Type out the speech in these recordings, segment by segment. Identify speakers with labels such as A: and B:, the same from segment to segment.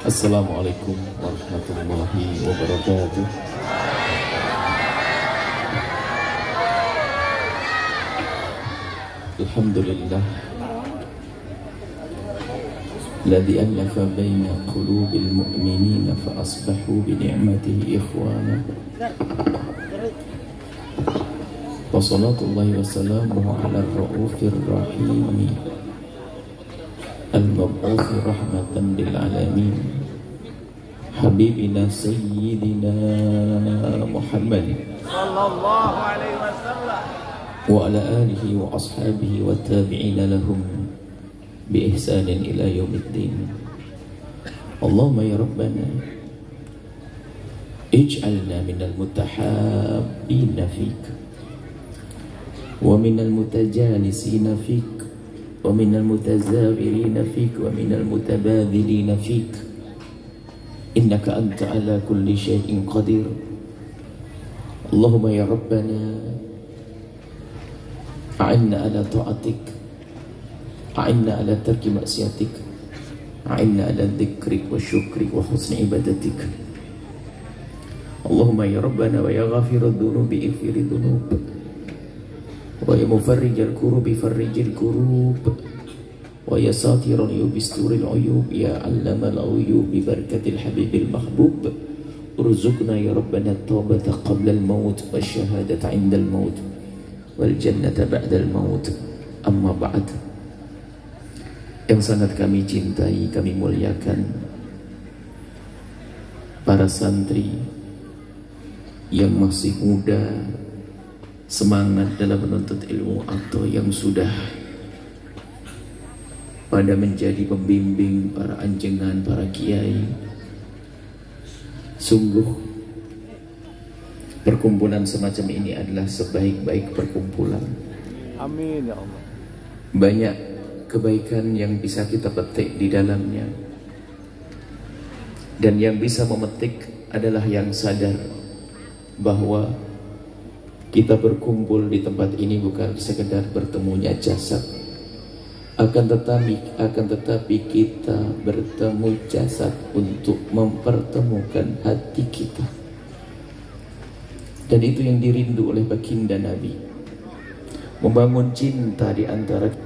A: Assalamualaikum warahmatullahi wabarakatuh. Alhamdulillah الذي ألف بين قلوب المؤمنين فأصبحوا بنعمته إخوانا وصلاة الله وسلامه على الرؤوف الرحيم المبعوث رحمة للعالمين حبيبنا سيدنا محمد صلى الله عليه وسلم وعلى آله وأصحابه والتابعين لهم بإحسان إلى يوم الدين. اللهم يا ربنا اجعلنا من المتحابين فيك ومن المتجالسين فيك ومن المتزاورين فيك ومن المتبادلين فيك إنك أنت على كل شيء قدير. اللهم يا ربنا أعنا على طاعتك أعنا على ترك معصيتك أعنا على ذكرك وشكرك وحسن عبادتك. اللهم يا ربنا ويا غافر الذنوب اغفر الذنوب ويا مفرج الكروب فرج الكروب ويا ساتر العيوب استر العيوب يا علم الغيوب ببركة الحبيب المحبوب ارزقنا يا ربنا التوبة قبل الموت والشهادة عند الموت والجنة بعد الموت. أما بعد, yang sangat kami cintai, kami muliakan para santri yang masih muda, semangat dalam menuntut ilmu, atau yang sudah pada menjadi pembimbing para anjengan, para kiai. Sungguh perkumpulan semacam ini adalah sebaik-baik perkumpulan. Amin ya Allah. Banyak kebaikan yang bisa kita petik di dalamnya, dan yang bisa memetik adalah yang sadar bahwa kita berkumpul di tempat ini bukan sekedar bertemunya jasad, akan tetapi kita bertemu jasad untuk mempertemukan hati kita, dan itu yang dirindu oleh baginda Nabi, membangun cinta di antara kita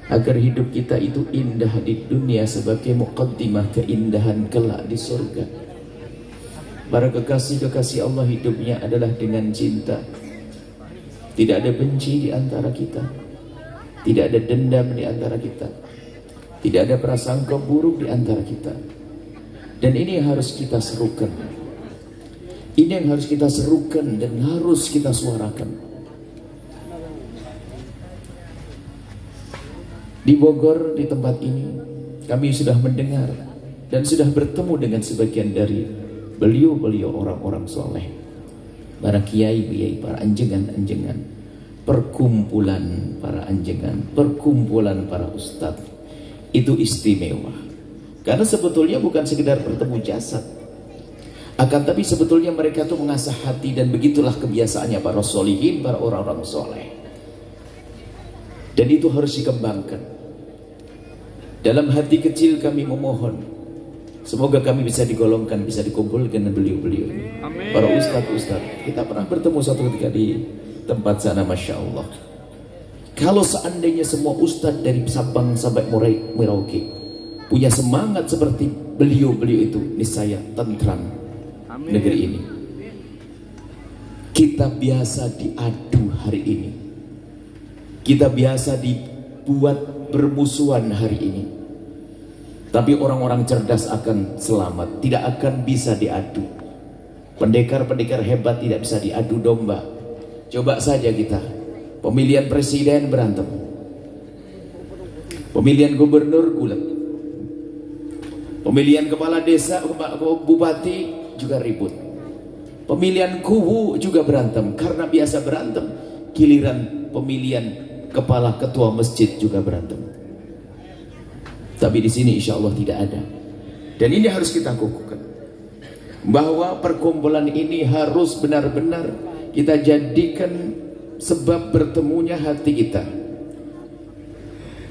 A: agar hidup kita itu indah di dunia sebagai muqaddimah keindahan kelak di surga. Para kekasih-kekasih Allah hidupnya adalah dengan cinta. Tidak ada benci di antara kita, tidak ada dendam di antara kita, tidak ada prasangka buruk di antara kita. Dan ini yang harus kita serukan, ini yang harus kita serukan dan harus kita suarakan. Di Bogor, di tempat ini, kami sudah mendengar dan sudah bertemu dengan sebagian dari beliau-beliau orang-orang soleh, para kiai-kiai, para anjengan-anjengan, perkumpulan para anjengan, perkumpulan para ustadz. Itu istimewa, karena sebetulnya bukan sekedar bertemu jasad, akan tapi sebetulnya mereka itu mengasah hati, dan begitulah kebiasaannya para solihin, para orang-orang soleh. Dan itu harus dikembangkan. Dalam hati kecil kami memohon, semoga kami bisa digolongkan, bisa dikumpulkan dengan beliau-beliau ini. Para ustadz-ustadz, kita pernah bertemu suatu ketika di tempat sana, Masya Allah. Kalau seandainya semua ustadz dari Sabang sampai Merauke punya semangat seperti beliau-beliau itu, niscaya tentram negeri ini. Kita biasa diadu hari ini, kita biasa dibuat bermusuhan hari ini, tapi orang-orang cerdas akan selamat, tidak akan bisa diadu. Pendekar-pendekar hebat tidak bisa diadu domba. Coba saja kita, pemilihan presiden berantem, pemilihan gubernur gulat, pemilihan kepala desa, bupati juga ribut, pemilihan kubu juga berantem. Karena biasa berantem, giliran pemilihan kepala ketua masjid juga berantem. Tapi di sini insya Allah tidak ada. Dan ini harus kita kukuhkan, bahwa perkumpulan ini harus benar-benar kita jadikan sebab bertemunya hati kita.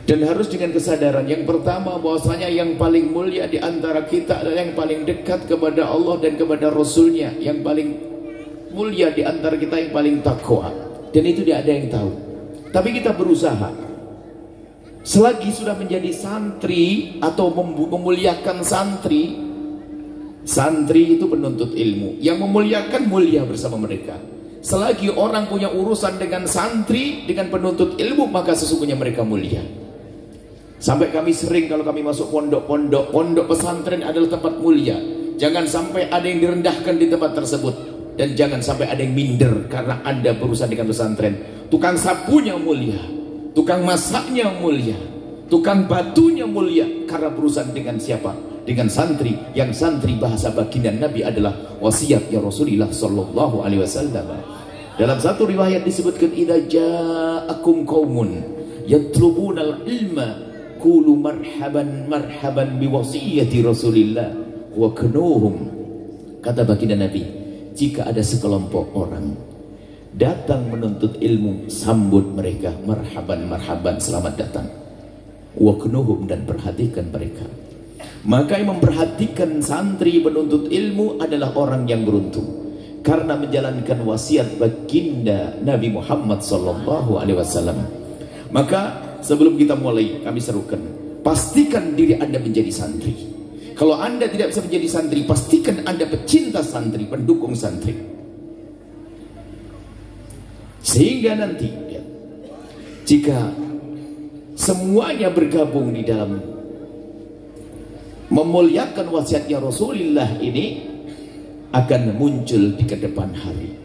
A: Dan harus dengan kesadaran yang pertama bahwasanya yang paling mulia di antara kita adalah yang paling dekat kepada Allah dan kepada Rasulnya. Yang paling mulia di antara kita yang paling takwa. Dan itu tidak ada yang tahu. Tapi kita berusaha. Selagi sudah menjadi santri atau memuliakan santri, santri itu penuntut ilmu. Yang memuliakan mulia bersama mereka. Selagi orang punya urusan dengan santri, dengan penuntut ilmu, maka sesungguhnya mereka mulia. Sampai kami sering kalau kami masuk pondok-pondok, pondok pesantren adalah tempat mulia. Jangan sampai ada yang direndahkan di tempat tersebut. Dan jangan sampai ada yang minder karena Anda berurusan dengan pesantren. Tukang sapunya mulia, tukang masaknya mulia, tukang batunya mulia, karena berurusan dengan siapa? Dengan santri. Yang santri bahasa baginda Nabi adalah wasiat ya Rasulullah sallallahu alaihi wasallam. Dalam satu riwayat disebutkan, idza ja'akum qaumun yatlubunal ilma qulu marhaban marhaban biwasiyati Rasulillah wa kanuhum. Kata baginda Nabi, jika ada sekelompok orang datang menuntut ilmu, sambut mereka marhaban marhaban, selamat datang. Wa kanuhum, dan perhatikan mereka. Maka yang memperhatikan santri penuntut ilmu adalah orang yang beruntung, karena menjalankan wasiat baginda Nabi Muhammad sallallahu alaihi wasallam. Maka sebelum kita mulai, kami serukan, pastikan diri Anda menjadi santri. Kalau Anda tidak bisa menjadi santri, pastikan Anda pecinta santri, pendukung santri. Sehingga nanti ya, jika semuanya bergabung di dalam memuliakan wasiatnya Rasulullah ini, akan muncul di kedepan hari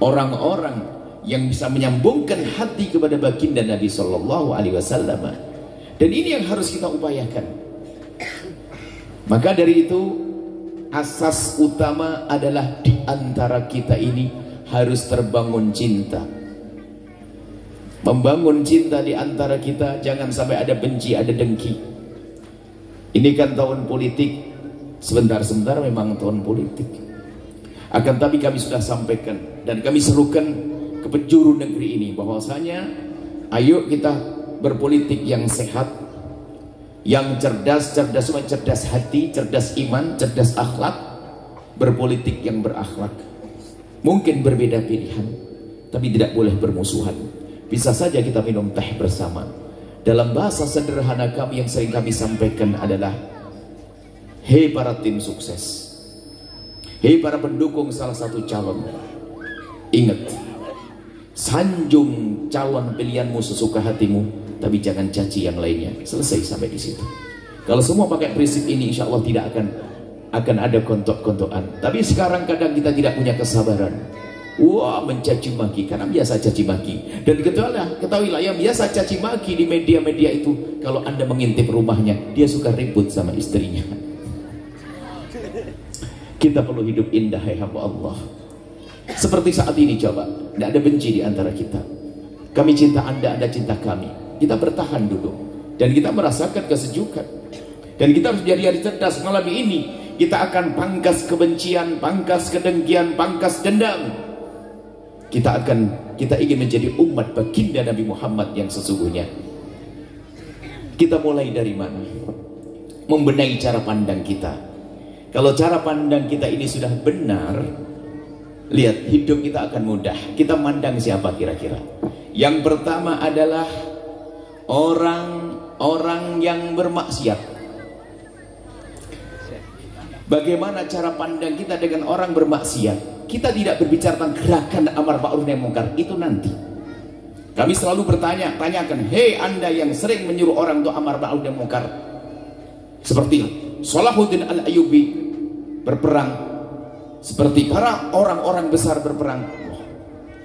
A: orang-orang yang bisa menyambungkan hati kepada baginda Nabi Sallallahu Alaihi Wasallam. Dan ini yang harus kita upayakan. Maka dari itu, asas utama adalah di antara kita ini harus terbangun cinta. Membangun cinta di antara kita, jangan sampai ada benci, ada dengki. Ini kan tahun politik, sebentar-sebentar memang tahun politik. Akan tapi kami sudah sampaikan dan kami serukan ke penjuru negeri ini bahwasanya ayo kita berpolitik yang sehat, yang cerdas, cerdas hati, cerdas iman, cerdas akhlak, berpolitik yang berakhlak. Mungkin berbeda pilihan, tapi tidak boleh bermusuhan. Bisa saja kita minum teh bersama. Dalam bahasa sederhana kami yang sering kami sampaikan adalah, hei para tim sukses, hei para pendukung salah satu calon, ingat, sanjung calon pilihanmu sesuka hatimu, tapi jangan caci yang lainnya. Selesai sampai di situ. Kalau semua pakai prinsip ini, insya Allah tidak akan ada kontok-kontokan. Tapi sekarang kadang kita tidak punya kesabaran. Wah, mencaci maki, karena biasa caci maki. Dan ketahuilah yang biasa caci maki di media-media itu, kalau Anda mengintip rumahnya, dia suka ribut sama istrinya. Kita perlu hidup indah, hai hamba Allah. Seperti saat ini, coba, tidak ada benci di antara kita. Kami cinta Anda, Anda cinta kami. Kita bertahan dulu, dan kita merasakan kesejukan. Dan kita harus jadi cerdas malam ini. Kita akan pangkas kebencian, pangkas kedengkian, pangkas dendam. Kita ingin menjadi umat baginda Nabi Muhammad yang sesungguhnya. Kita mulai dari mana? Membenahi cara pandang kita. Kalau cara pandang kita ini sudah benar, lihat, hidup kita akan mudah. Kita mandang siapa kira-kira? Yang pertama adalah orang-orang yang bermaksiat. Bagaimana cara pandang kita dengan orang bermaksiat? Kita tidak berbicara tentang gerakan amar ma'ruf nahi munkar, itu nanti. Kami selalu tanyakan, hei Anda yang sering menyuruh orang untuk amar ma'ruf nahi munkar, seperti Salahuddin Al-Ayyubi berperang, seperti para orang-orang besar berperang,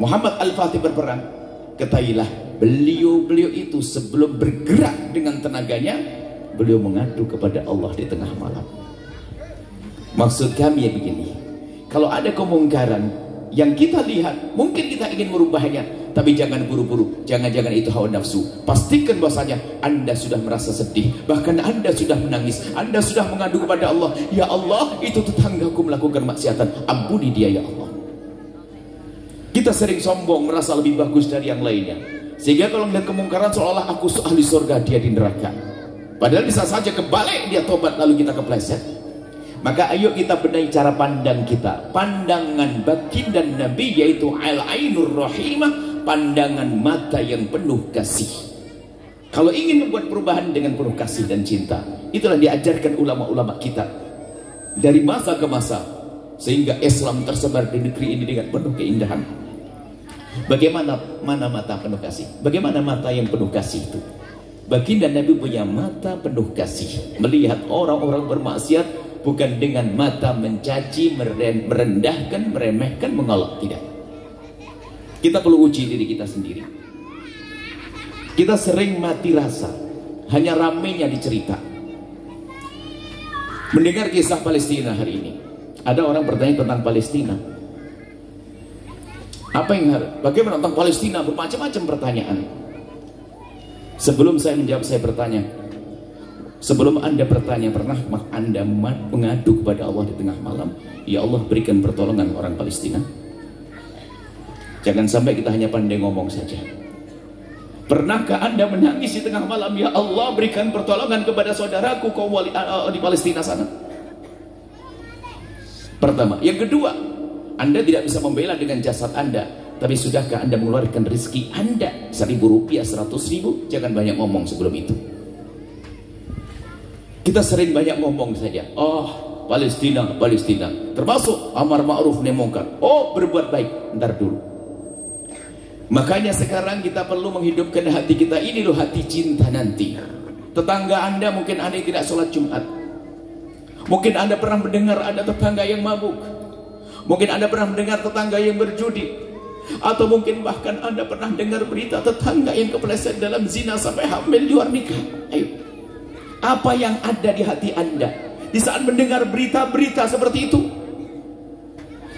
A: Muhammad Al-Fatih berperang, ketahuilah beliau itu sebelum bergerak dengan tenaganya, beliau mengadu kepada Allah di tengah malam. Maksud kami ya begini, kalau ada kemungkaran yang kita lihat, mungkin kita ingin merubahnya, tapi jangan buru-buru, jangan-jangan itu hawa nafsu. Pastikan bahwasanya Anda sudah merasa sedih, bahkan Anda sudah menangis, Anda sudah mengadu kepada Allah, ya Allah, itu tetanggaku melakukan maksiatan, ampuni dia ya Allah. Kita sering sombong, merasa lebih bagus dari yang lainnya. Sehingga kalau melihat kemungkaran seolah aku ahli surga, dia di neraka. Padahal bisa saja kebalik dia tobat lalu kita kepleset. Maka ayo kita benahi cara pandang kita. Pandangan baginda Nabi yaitu al-ainur rahimah, pandangan mata yang penuh kasih. Kalau ingin membuat perubahan dengan penuh kasih dan cinta, itulah diajarkan ulama-ulama kita dari masa ke masa, sehingga Islam tersebar di negeri ini dengan penuh keindahan. Bagaimana mata penuh kasih? Bagaimana mata yang penuh kasih itu? Baginda Nabi punya mata penuh kasih, melihat orang-orang bermaksiat bukan dengan mata mencaci, merendahkan, meremehkan, mengolok, tidak. Kita perlu uji diri kita sendiri. Kita sering mati rasa hanya ramainya dicerita. Mendengar kisah Palestina hari ini, ada orang bertanya tentang Palestina. Bagaimana tentang Palestina? Bermacam-macam pertanyaan. Sebelum saya menjawab, saya bertanya, sebelum Anda bertanya, pernah Anda mengadu kepada Allah di tengah malam, ya Allah berikan pertolongan orang Palestina? Jangan sampai kita hanya pandai ngomong saja. Pernahkah Anda menangis di tengah malam, ya Allah berikan pertolongan kepada saudaraku kaum di Palestina sana? Pertama. Yang kedua, Anda tidak bisa membela dengan jasad Anda, tapi sudahkah Anda mengeluarkan rezeki Anda? 1.000 rupiah, 100.000? Jangan banyak ngomong sebelum itu. Kita sering banyak ngomong saja. Oh, Palestina, Palestina. Termasuk amar ma'ruf nahi munkar. Oh, berbuat baik. Ntar dulu. Makanya sekarang kita perlu menghidupkan hati kita. Ini loh hati cinta nanti. Tetangga Anda mungkin Anda tidak sholat Jumat. Mungkin Anda pernah mendengar ada tetangga yang mabuk. Mungkin Anda pernah mendengar tetangga yang berjudi. Atau mungkin bahkan Anda pernah dengar berita tetangga yang kepleset dalam zina sampai hamil di luar nikah. Ayo. Apa yang ada di hati Anda di saat mendengar berita-berita seperti itu?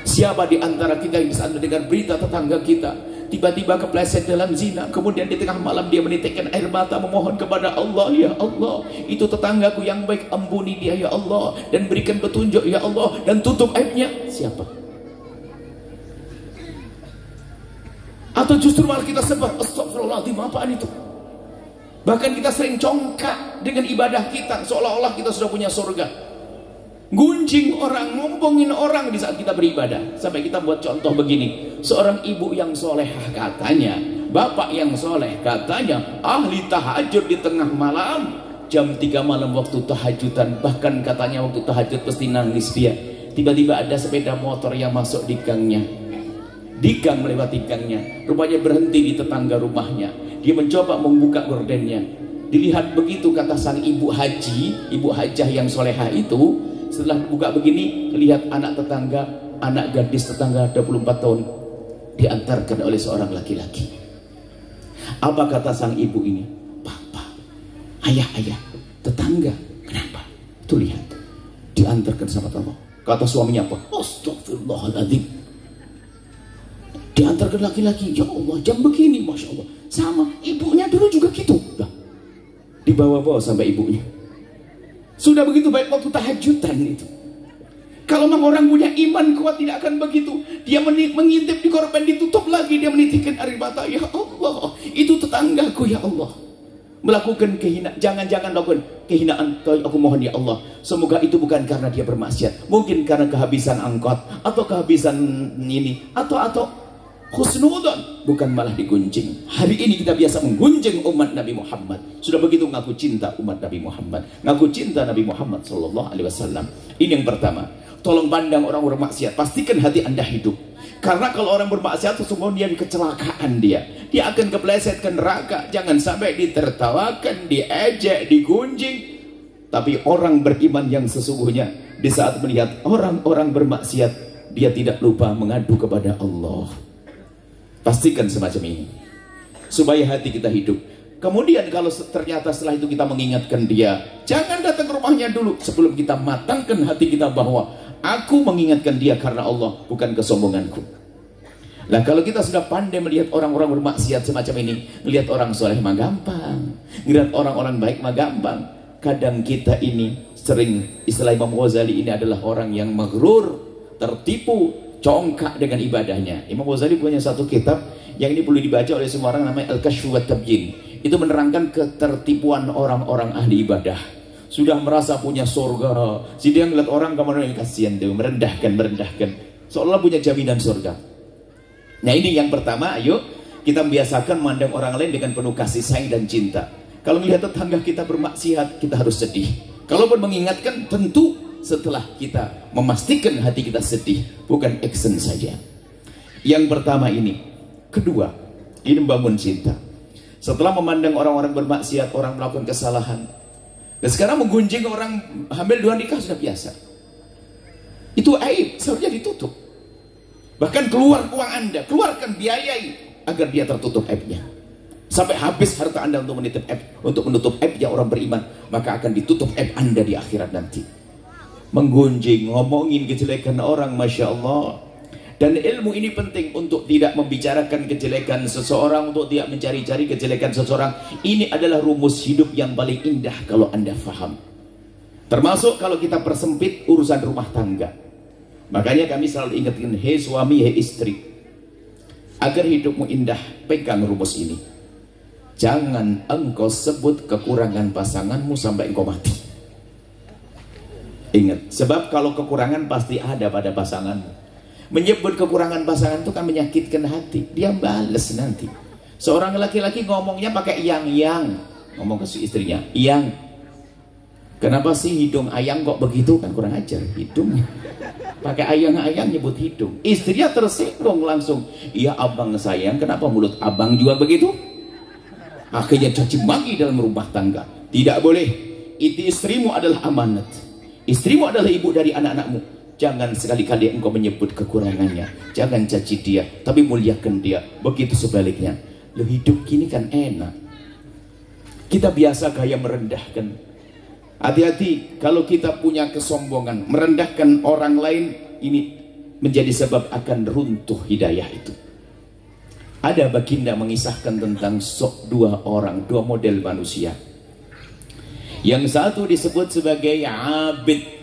A: Siapa di antara kita yang bisa mendengar berita tetangga kita tiba-tiba kepleset dalam zina, kemudian di tengah malam dia menitikkan air mata memohon kepada Allah, ya Allah, itu tetanggaku yang baik, ampuni dia ya Allah, dan berikan petunjuk ya Allah, dan tutup aibnya. Siapa? Atau justru malah kita sebar, astagfirullahaladzim, apaan itu? Bahkan kita sering congkak dengan ibadah kita, seolah-olah kita sudah punya surga. Gunjing orang, ngompongin orang di saat kita beribadah. Sampai kita buat contoh begini, seorang ibu yang solehah katanya, bapak yang soleh katanya, ahli tahajud di tengah malam, jam 3 malam waktu tahajudan, bahkan katanya waktu tahajud pasti nangis dia. Tiba-tiba ada sepeda motor yang masuk di gangnya, di gang, melewati gangnya, rupanya berhenti di tetangga rumahnya. Dia mencoba membuka gordennya, dilihat begitu kata sang ibu haji, ibu hajah yang solehah itu. Setelah buka begini, lihat anak tetangga, anak gadis tetangga 24 tahun diantarkan oleh seorang laki-laki. Apa kata sang ibu ini? Papa, ayah, tetangga, kenapa? Tuh lihat, diantarkan sama Allah. Kata suaminya apa? Astagfirullahaladzim. Diantarkan laki-laki, ya Allah, jam begini, Masya Allah. Sama, ibunya dulu juga gitu. Nah, dibawa-bawa sampai ibunya. Sudah begitu baik waktu tahajudan itu. Kalau memang orang punya iman kuat tidak akan begitu. Dia mengintip di korban, ditutup lagi, dia menitikkan air mata. Ya Allah, itu tetanggaku ya Allah. Melakukan kehinaan, jangan-jangan lakukan kehinaan. Aku mohon ya Allah, semoga itu bukan karena dia bermaksiat. Mungkin karena kehabisan angkot, atau kehabisan ini, atau khusnudon, bukan malah digunjing. Hari ini kita biasa menggunjing umat Nabi Muhammad. Sudah begitu ngaku cinta umat Nabi Muhammad, ngaku cinta Nabi Muhammad Sallallahu Alaihi Wasallam. Ini yang pertama. Tolong pandang orang bermaksiat, pastikan hati Anda hidup. Karena kalau orang bermaksiat sesungguhnya dia kecelakaan, dia akan kepleset ke neraka. Jangan sampai ditertawakan, diejek, digunjing. Tapi orang beriman yang sesungguhnya di saat melihat orang-orang bermaksiat, dia tidak lupa mengadu kepada Allah. Pastikan semacam ini supaya hati kita hidup. Kemudian kalau ternyata setelah itu kita mengingatkan dia, jangan datang ke rumahnya dulu sebelum kita matangkan hati kita bahwa aku mengingatkan dia karena Allah, bukan kesombonganku. Nah, kalau kita sudah pandai melihat orang-orang bermaksiat semacam ini, melihat orang soleh mah gampang, melihat orang-orang baik mah gampang. Kadang kita ini sering, istilah Imam Ghazali ini adalah orang yang maghrur, tertipu, congkak dengan ibadahnya. Imam Ghazali punya satu kitab Yang ini perlu dibaca oleh semua orang, namanya Al-Kashfu wa Tabyin. Itu menerangkan ketertipuan orang-orang ahli ibadah. Sudah merasa punya surga. Jadi dia ngeliat orang kemana yang kasihan tuh, merendahkan. Seolah punya jaminan surga. Nah ini yang pertama, ayo kita membiasakan memandang orang lain dengan penuh kasih sayang dan cinta. Kalau melihat tetangga kita bermaksiat, kita harus sedih. Kalaupun mengingatkan, tentu setelah kita memastikan hati kita sedih, bukan action saja. Yang pertama ini. Kedua, ini membangun cinta. Setelah memandang orang-orang bermaksiat, orang melakukan kesalahan, dan sekarang menggunjing orang hamil 2 nikah sudah biasa. Itu aib, seharusnya ditutup. Bahkan keluar uang Anda, keluarkan, biayai agar dia tertutup aibnya. Sampai habis harta Anda untuk menutup aibnya orang beriman, maka akan ditutup aib Anda di akhirat nanti. Menggunjing, ngomongin kejelekan orang, Masya Allah. Dan ilmu ini penting untuk tidak membicarakan kejelekan seseorang, untuk tidak mencari-cari kejelekan seseorang. Ini adalah rumus hidup yang paling indah kalau Anda faham. Termasuk kalau kita persempit urusan rumah tangga. Makanya kami selalu ingatkan, hei suami, hei istri, agar hidupmu indah, pegang rumus ini. Jangan engkau sebut kekurangan pasanganmu sampai engkau mati. Ingat, sebab kalau kekurangan pasti ada pada pasanganmu. Menyebut kekurangan pasangan itu kan menyakitkan hati. Dia bales nanti. Seorang laki-laki ngomongnya pakai yang. Ngomong ke si istrinya, yang. Kenapa sih hidung ayang kok begitu? Kan kurang ajar hidungnya. Pakai ayang nyebut hidung. Istrinya tersinggung langsung. Iya abang sayang, kenapa mulut abang juga begitu? Akhirnya caci maki dalam rumah tangga. Tidak boleh. Itu istrimu adalah amanat. Istrimu adalah ibu dari anak-anakmu. Jangan sekali-kali engkau menyebut kekurangannya. Jangan caci dia, tapi muliakan dia. Begitu sebaliknya. Loh, hidup gini kan enak. Kita biasa gaya merendahkan. Hati-hati kalau kita punya kesombongan, merendahkan orang lain, ini menjadi sebab akan runtuh hidayah itu. Ada baginda mengisahkan tentang dua model manusia. Yang satu disebut sebagai abid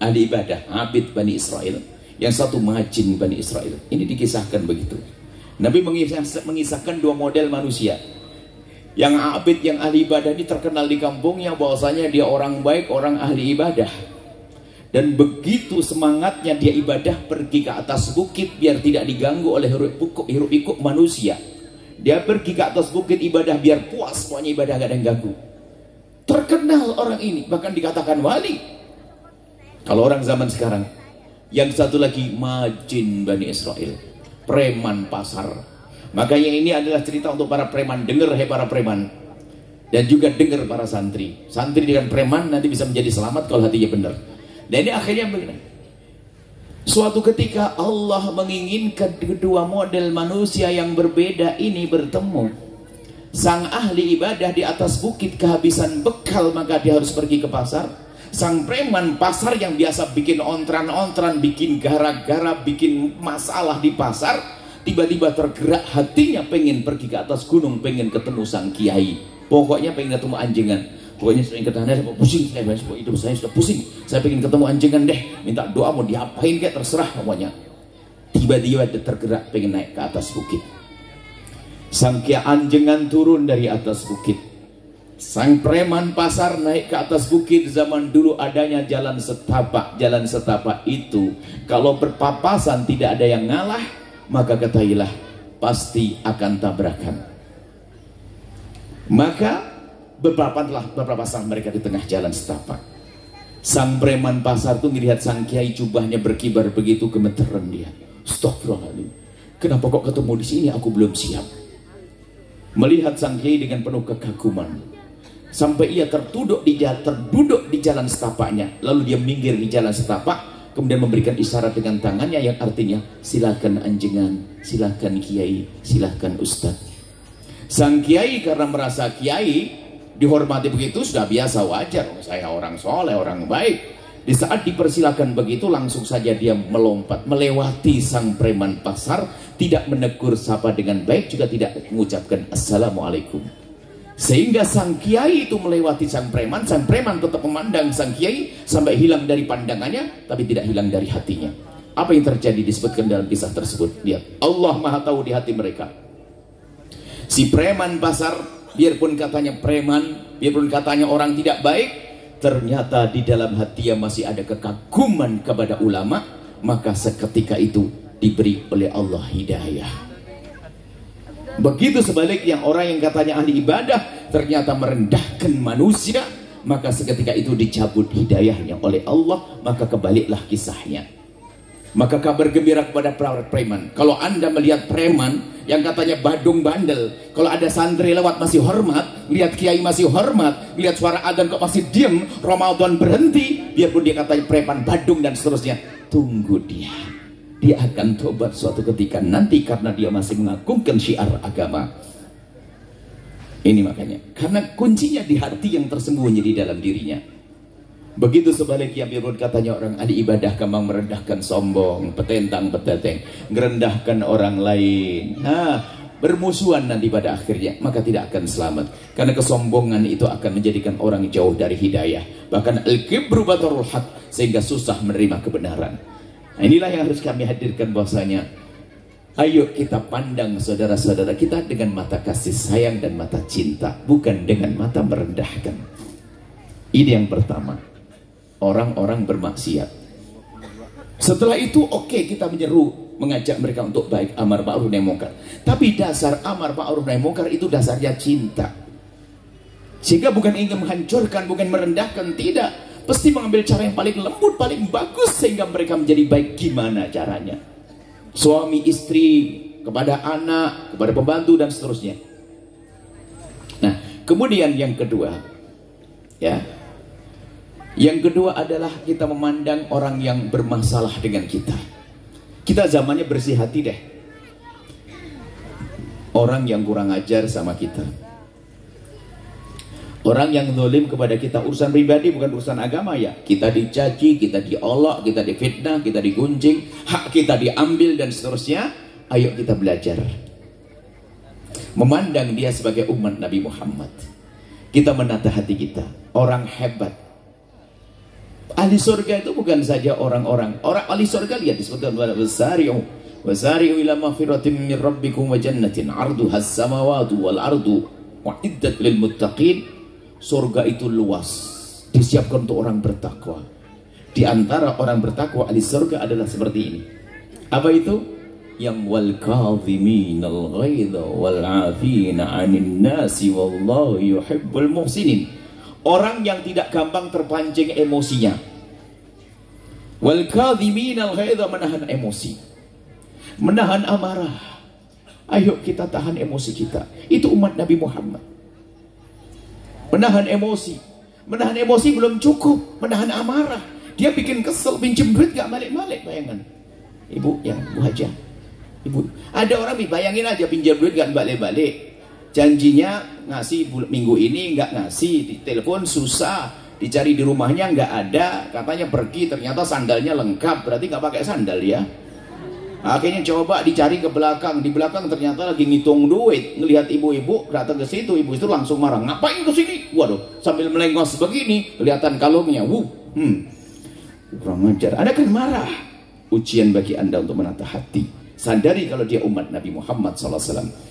A: ahli ibadah, abid Bani Israel. Yang satu majin Bani Israel. Ini dikisahkan begitu. Nabi mengisahkan 2 model manusia. Yang abid, yang ahli ibadah ini terkenal di kampungnya bahwasanya dia orang baik, orang ahli ibadah. Dan begitu semangatnya dia ibadah, pergi ke atas bukit biar tidak diganggu oleh hiruk-pikuk manusia. Dia pergi ke atas bukit ibadah biar puas, pokoknya ibadah gak ada yang ganggu. Terkenal orang ini, bahkan dikatakan wali. Kalau orang zaman sekarang, yang satu lagi majin Bani Israel, preman pasar. Makanya ini adalah cerita untuk para preman. Dengar hai para preman, dan juga dengar para santri. Santri dengan preman nanti bisa menjadi selamat kalau hatinya benar. Dan ini akhirnya begini. Suatu ketika Allah menginginkan kedua model manusia yang berbeda ini bertemu. Sang ahli ibadah di atas bukit kehabisan bekal, maka dia harus pergi ke pasar. Sang preman pasar yang biasa bikin ontran-ontran, bikin gara-gara, bikin masalah di pasar, tiba-tiba tergerak hatinya pengen pergi ke atas gunung, pengen ketemu sang kiai. Pokoknya pengen ketemu anjingan. Pokoknya saya ingin ketemu, saya pusing, hidup saya sudah pusing. Saya pengen ketemu anjingan deh, minta doa mau diapain kayak terserah pokoknya. Tiba-tiba dia tergerak pengen naik ke atas bukit. Sang kiai anjingan turun dari atas bukit. Sang preman pasar naik ke atas bukit. Zaman dulu adanya jalan setapak. Jalan setapak itu kalau berpapasan tidak ada yang ngalah, maka ketahuilah pasti akan tabrakan. Maka beberapa saat mereka di tengah jalan setapak. Sang preman pasar itu melihat sang kiai jubahnya berkibar begitu, gemeteran dia. Astagfirullahaladzim, kenapa kok ketemu di sini, aku belum siap. Melihat sang kiai dengan penuh kekaguman, sampai ia terduduk di jalan setapaknya. Lalu dia minggir di jalan setapak, kemudian memberikan isyarat dengan tangannya yang artinya silakan anjingan, silakan kiai, silakan ustadz. Sang kiai karena merasa kiai dihormati begitu sudah biasa, wajar, saya orang soleh, orang baik. Di saat dipersilakan begitu, langsung saja dia melompat melewati sang preman pasar, tidak menegur sapa dengan baik, juga tidak mengucapkan assalamualaikum. Sehingga sang kiai itu melewati sang preman tetap memandang sang kiai sampai hilang dari pandangannya, tapi tidak hilang dari hatinya. Apa yang terjadi disebutkan dalam kisah tersebut? Lihat, Allah Maha tahu di hati mereka. Si preman pasar, biarpun katanya preman, biarpun katanya orang tidak baik, ternyata di dalam hatinya masih ada kekaguman kepada ulama, maka seketika itu diberi oleh Allah hidayah. Begitu sebaliknya, orang yang katanya ahli ibadah ternyata merendahkan manusia, maka seketika itu dicabut hidayahnya oleh Allah, maka kebaliklah kisahnya. Maka kabar gembira kepada para preman. Kalau Anda melihat preman yang katanya badung bandel, kalau ada santri lewat masih hormat, lihat kiai masih hormat, lihat suara adzan kok masih diem, Ramadan berhenti, biarpun dia katanya preman badung dan seterusnya, tunggu dia akan tobat suatu ketika nanti, karena dia masih mengagungkan syiar agama. Ini makanya, karena kuncinya di hati yang tersembunyi di dalam dirinya. Begitu sebaliknya, biarpun katanya orang ahli ibadah kembang merendahkan sombong, petentang peteteng, merendahkan orang lain, bermusuhan nanti pada akhirnya, maka tidak akan selamat. Karena kesombongan itu akan menjadikan orang jauh dari hidayah. Bahkan al-kibru batarul haq, sehingga susah menerima kebenaran. Nah, inilah yang harus kami hadirkan, bahwasanya ayo kita pandang saudara-saudara kita dengan mata kasih sayang dan mata cinta, bukan dengan mata merendahkan. Ini yang pertama. Orang-orang bermaksiat. Setelah itu kita menyeru, mengajak mereka untuk baik, amar ma'ruf nahi munkar. Tapi dasar amar ma'ruf nahi munkar itu dasarnya cinta. Sehingga bukan ingin menghancurkan, bukan merendahkan, tidak. Pasti mengambil cara yang paling lembut, paling bagus, sehingga mereka menjadi baik. Gimana caranya? Suami istri, kepada anak, kepada pembantu dan seterusnya. Nah, kemudian yang kedua, yang kedua adalah kita memandang orang yang bermasalah dengan kita. Kita zamannya bersih hati deh. Orang yang kurang ajar sama kita, orang yang zalim kepada kita, urusan pribadi bukan urusan agama ya. Kita dicaci, kita diolok, kita difitnah, kita digunjing, hak kita diambil dan seterusnya. Ayo kita belajar memandang dia sebagai umat Nabi Muhammad. Kita menata hati kita. Orang hebat, ahli surga itu bukan saja orang ahli surga. Lihat disebutkan wasari'u ila maghfiratin min rabbikum wa jannatin 'arduha as-samawati wal ardu wa'iddat lil muttaqin. Surga itu luas, disiapkan untuk orang bertakwa. Di antara orang bertakwa ahli surga adalah seperti ini. Apa itu? Yang wal kadhiminal ghaidha wal 'afina 'anil nasi wallahu yuhibbul muhsinin. Orang yang tidak gampang terpancing emosinya. Wal kadhiminal ghaidha, menahan emosi, menahan amarah. Ayo kita tahan emosi kita. Itu umat Nabi Muhammad. Menahan emosi. Menahan emosi belum cukup, menahan amarah. Dia bikin kesel, pinjam duit gak balik-balik. Bayangan ibu, yang Bu Haja, ibu, ada orang bayangin aja pinjam duit gak balik-balik. Janjinya ngasih minggu ini nggak ngasih, di telepon susah, dicari di rumahnya nggak ada, katanya pergi, ternyata sandalnya lengkap, berarti nggak pakai sandal ya. Akhirnya coba dicari ke belakang, di belakang ternyata lagi ngitung duit, ngelihat ibu-ibu datang ke situ, ibu itu langsung marah, ngapain ke sini? Waduh, sambil melengos begini, kelihatan kalungnya, kurang ajar. Anda kan marah. Ujian bagi Anda untuk menata hati. Sadari kalau dia umat Nabi Muhammad SAW.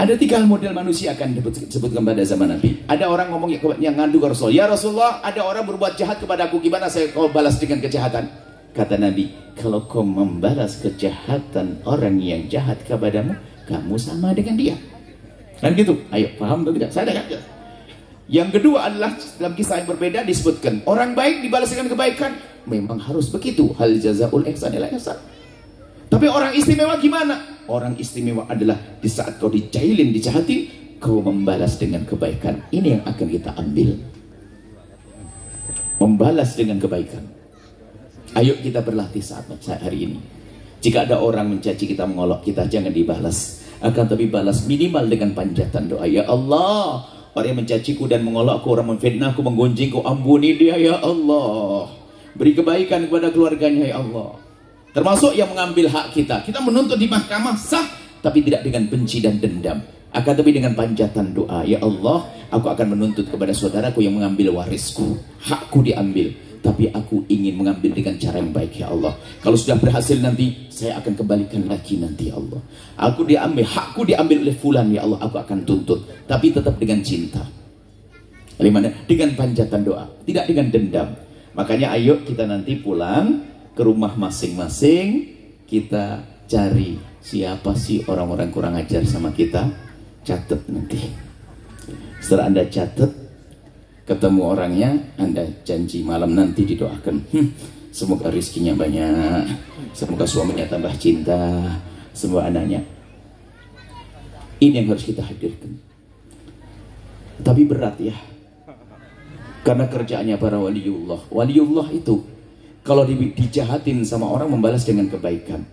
A: Ada 3 model manusia akan disebutkan pada zaman Nabi. Ada orang ngomong yang ngadu ke Rasul, ya Rasulullah, ada orang berbuat jahat kepada aku, gimana saya kau balas dengan kejahatan? Kata Nabi, kalau kau membalas kejahatan orang yang jahat kepadamu, kamu sama dengan dia. Kan gitu. Ayo, paham atau tidak? Saya ada. Yang kedua adalah dalam kisah yang berbeda disebutkan, orang baik dibalas dengan kebaikan. Memang harus begitu. Hal jazaul ihsan ila ihsan. Tapi orang istimewa gimana? Orang istimewa adalah di saat kau dijailin, dijahati, kau membalas dengan kebaikan. Ini yang akan kita ambil. Membalas dengan kebaikan. Ayo kita berlatih saat hari ini. Jika ada orang mencaci kita, mengolok kita, jangan dibalas. Akan tapi balas minimal dengan panjatan doa. Ya Allah, orang yang mencaciku dan mengolokku, orang memfitnahku, menggunjingku, ampuni dia ya Allah. Beri kebaikan kepada keluarganya ya Allah. Termasuk yang mengambil hak kita. Kita menuntut di mahkamah sah, tapi tidak dengan benci dan dendam. Akan tapi dengan panjatan doa. Ya Allah, aku akan menuntut kepada saudaraku yang mengambil warisku. Hakku diambil. tapi aku ingin mengambil dengan cara yang baik ya Allah. Kalau sudah berhasil nanti saya akan kembalikan lagi nanti ya Allah. Aku diambil, hakku diambil oleh fulan ya Allah, aku akan tuntut, tapi tetap dengan cinta. Bagaimana? Dengan panjatan doa, tidak dengan dendam. Makanya ayo kita nanti pulang ke rumah masing-masing, kita cari siapa sih orang-orang kurang ajar sama kita, catat nanti. Setelah Anda catat, ketemu orangnya, Anda janji malam nanti didoakan. Semoga rizkinya banyak, semoga suaminya tambah cinta, semoga anaknya. Ini yang harus kita hadirkan. Tapi berat ya, karena kerjaannya para waliullah. Waliullah itu kalau dijahatin sama orang membalas dengan kebaikan.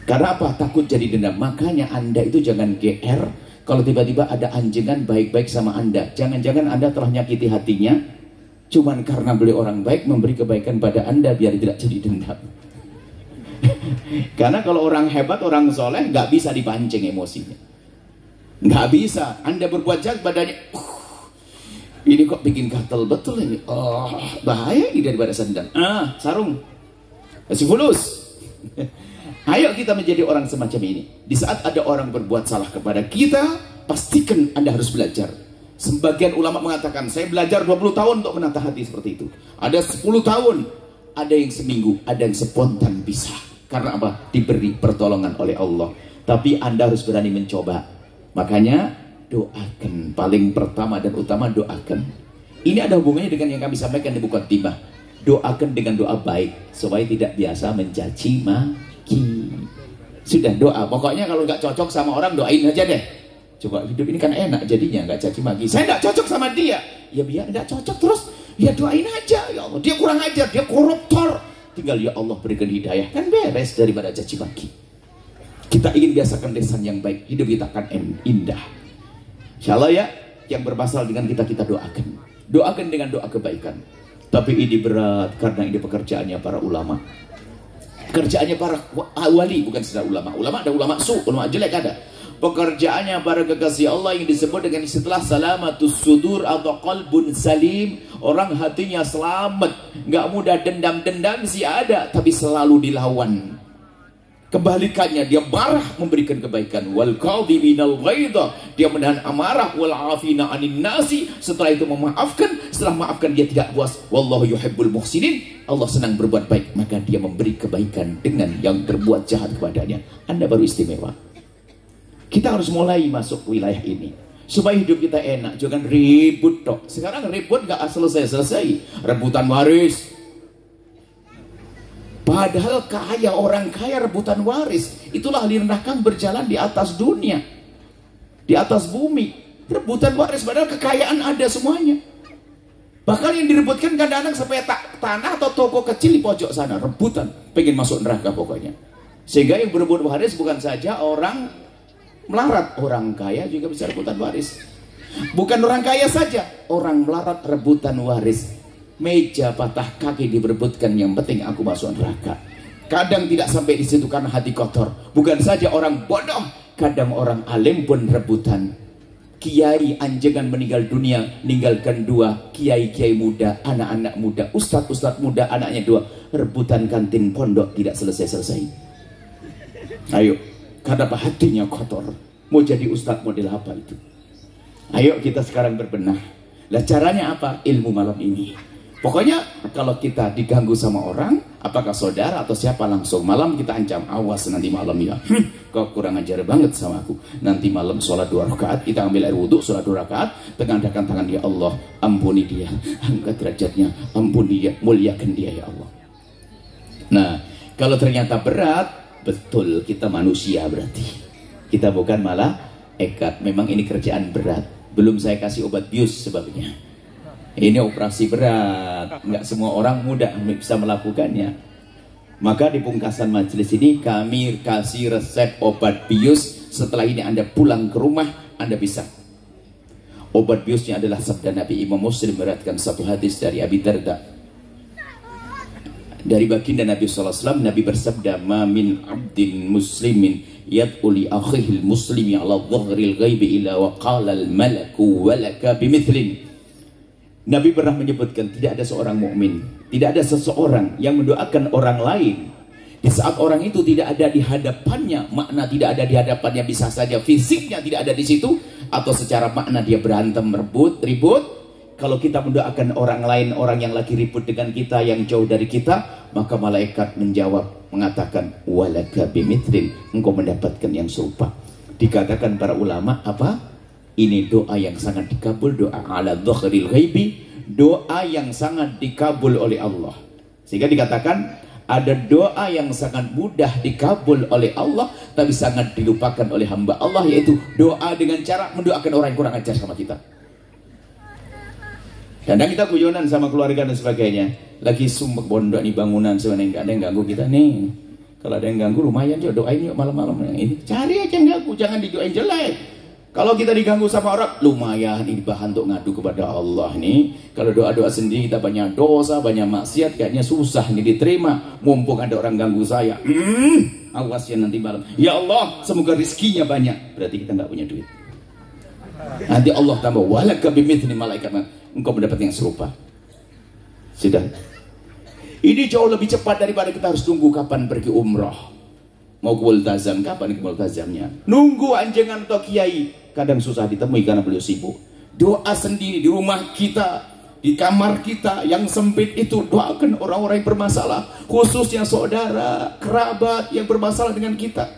A: Karena apa? Takut jadi dendam. Makanya Anda itu jangan GR kalau tiba-tiba ada anjingan baik-baik sama Anda. Jangan-jangan Anda telah nyakiti hatinya cuman karena beliau orang baik memberi kebaikan pada Anda biar tidak jadi dendam. Karena kalau orang hebat, orang soleh nggak bisa dipancing emosinya. Nggak bisa. Anda berbuat jahat badannya ini kok bikin gatel betul ini. Oh, bahaya ini daripada sendal. Sarung. Kasih fulus. Ayo kita menjadi orang semacam ini. Di saat ada orang berbuat salah kepada kita, pastikan Anda harus belajar. Sebagian ulama mengatakan, saya belajar 20 tahun untuk menata hati seperti itu. Ada 10 tahun, ada yang seminggu, ada yang spontan bisa. Karena apa? Diberi pertolongan oleh Allah. Tapi Anda harus berani mencoba. Makanya doakan, paling pertama dan utama doakan. Ini ada hubungannya dengan yang kami sampaikan di Muqaddimah. Doakan dengan doa baik supaya tidak biasa mencaci maki. Sudah doa, pokoknya kalau nggak cocok sama orang doain aja deh. Coba hidup ini kan enak jadinya, nggak caci maki. Saya nggak cocok sama dia, ya biar nggak cocok terus, ya doain aja. Ya Allah, dia kurang ajar, dia koruptor. Tinggal ya Allah berikan hidayah, kan beres daripada caci maki. Kita ingin biasakan lisan yang baik, hidup kita akan indah. Insya Allah ya, yang bermasalah dengan kita doakan. Doakan dengan doa kebaikan. Tapi ini berat karena ini pekerjaannya para ulama. Pekerjaannya para wali, bukan saudara ulama. Ulama ada ulama ulama jelek ada. Pekerjaannya para kekasih Allah yang disebut dengan istilah salamatus sudur atau qalbun salim. Orang hatinya selamat, nggak mudah dendam-dendam sih ada, tapi selalu dilawan. Kebalikannya, dia marah memberikan kebaikan. Wal qadhiminal ghaidha, dia menahan amarah. Wal afina anin nasi, setelah itu memaafkan. Setelah maafkan dia tidak puas. Wallahu yuhibbul muhsinin, Allah senang berbuat baik, maka dia memberi kebaikan dengan yang berbuat jahat kepadanya. Anda baru istimewa. Kita harus mulai masuk wilayah ini supaya hidup kita enak. Jangan ribut dok. Sekarang ribut gak selesai-selesai. Rebutan waris. Padahal kaya, orang kaya rebutan waris. Itulah direndahkan berjalan di atas dunia, di atas bumi. Rebutan waris, padahal kekayaan ada semuanya. Bahkan yang direbutkan kadang-kadang sampai tanah atau toko kecil di pojok sana. Rebutan, pengen masuk neraka pokoknya. Sehingga yang berebut waris bukan saja orang melarat, orang kaya juga bisa rebutan waris. Bukan orang kaya saja, orang melarat rebutan waris. Meja patah kaki diberebutkan, yang penting aku masuk neraka. Kadang tidak sampai di situ karena hati kotor. Bukan saja orang bodoh, kadang orang alim pun rebutan. Kiai anjengan meninggal dunia, meninggalkan dua kiai-kiai muda, anak-anak muda, ustadz-ustadz muda, anaknya dua. Rebutan kantin pondok tidak selesai-selesai. Ayo, karena hatinya kotor. Mau jadi ustadz model apa itu? Ayo kita sekarang berbenah. Lah caranya apa? Ilmu malam ini. Pokoknya kalau kita diganggu sama orang, apakah saudara atau siapa, langsung malam kita ancam, awas nanti malam ya, kau kurang ajar banget sama aku. Nanti malam sholat 2 rakaat, kita ambil air wudhu, sholat 2 rakaat, tengahkan tangan, ya Allah, ampuni dia, angkat derajatnya, ampuni dia, muliakan dia ya Allah. Nah, kalau ternyata berat, betul kita manusia berarti. Kita bukan malah ekat, memang ini kerjaan berat. Belum saya kasih obat bius sebabnya. Ini operasi berat, nggak semua orang mudah bisa melakukannya. Maka di pungkasan majelis ini kami kasih resep obat bius. Setelah ini Anda pulang ke rumah, Anda bisa. Obat biusnya adalah sabda Nabi. Imam Muslim meriwayatkan satu hadis dari Abi Darda. Dari baginda Nabi SAW, Nabi bersabda, "Ma min abdin muslimin yad'u li akhihil muslimi ala dhahril ghaibi ila wa qala al malaku walaka bimithlin." Nabi pernah menyebutkan tidak ada seorang mukmin, tidak ada seseorang yang mendoakan orang lain di saat orang itu tidak ada di hadapannya. Makna tidak ada di hadapannya bisa saja fisiknya tidak ada di situ, atau secara makna dia berantem, ribut. Kalau kita mendoakan orang lain, orang yang lagi ribut dengan kita, yang jauh dari kita, maka malaikat menjawab, mengatakan walaka bimithrin, engkau mendapatkan yang serupa. Dikatakan para ulama apa? Ini doa yang sangat dikabul, doa ala dhahril ghaibi, doa yang sangat dikabul oleh Allah. Sehingga dikatakan ada doa yang sangat mudah dikabul oleh Allah, tapi sangat dilupakan oleh hamba Allah, yaitu doa dengan cara mendoakan orang yang kurang ajar sama kita. Kadang kita guyonan sama keluarga dan sebagainya, lagi sumpek pondok nih bangunan sebenarnya nggak ada yang ganggu kita nih. Kalau ada yang ganggu lumayan yuk doain yuk malam-malam ini. Cari aja yang ganggu, jangan didoain jelek. Kalau kita diganggu sama orang, lumayan ini bahan untuk ngadu kepada Allah nih. Kalau doa-doa sendiri kita banyak dosa, banyak maksiat, kayaknya susah nih diterima. Mumpung ada orang ganggu saya, awas ya nanti malam. Ya Allah, semoga rizkinya banyak. Berarti kita nggak punya duit. Nanti Allah tambah walaka bimithli malaikat, engkau mendapat yang serupa. Sudah. Ini jauh lebih cepat daripada kita harus tunggu kapan pergi umrah. Mau ke multazam, kapan ke multazamnya? Nunggu anjengan atau kiai, kadang susah ditemui karena beliau sibuk. Doa sendiri di rumah kita, di kamar kita yang sempit itu, doakan orang-orang yang bermasalah, khususnya saudara, kerabat yang bermasalah dengan kita.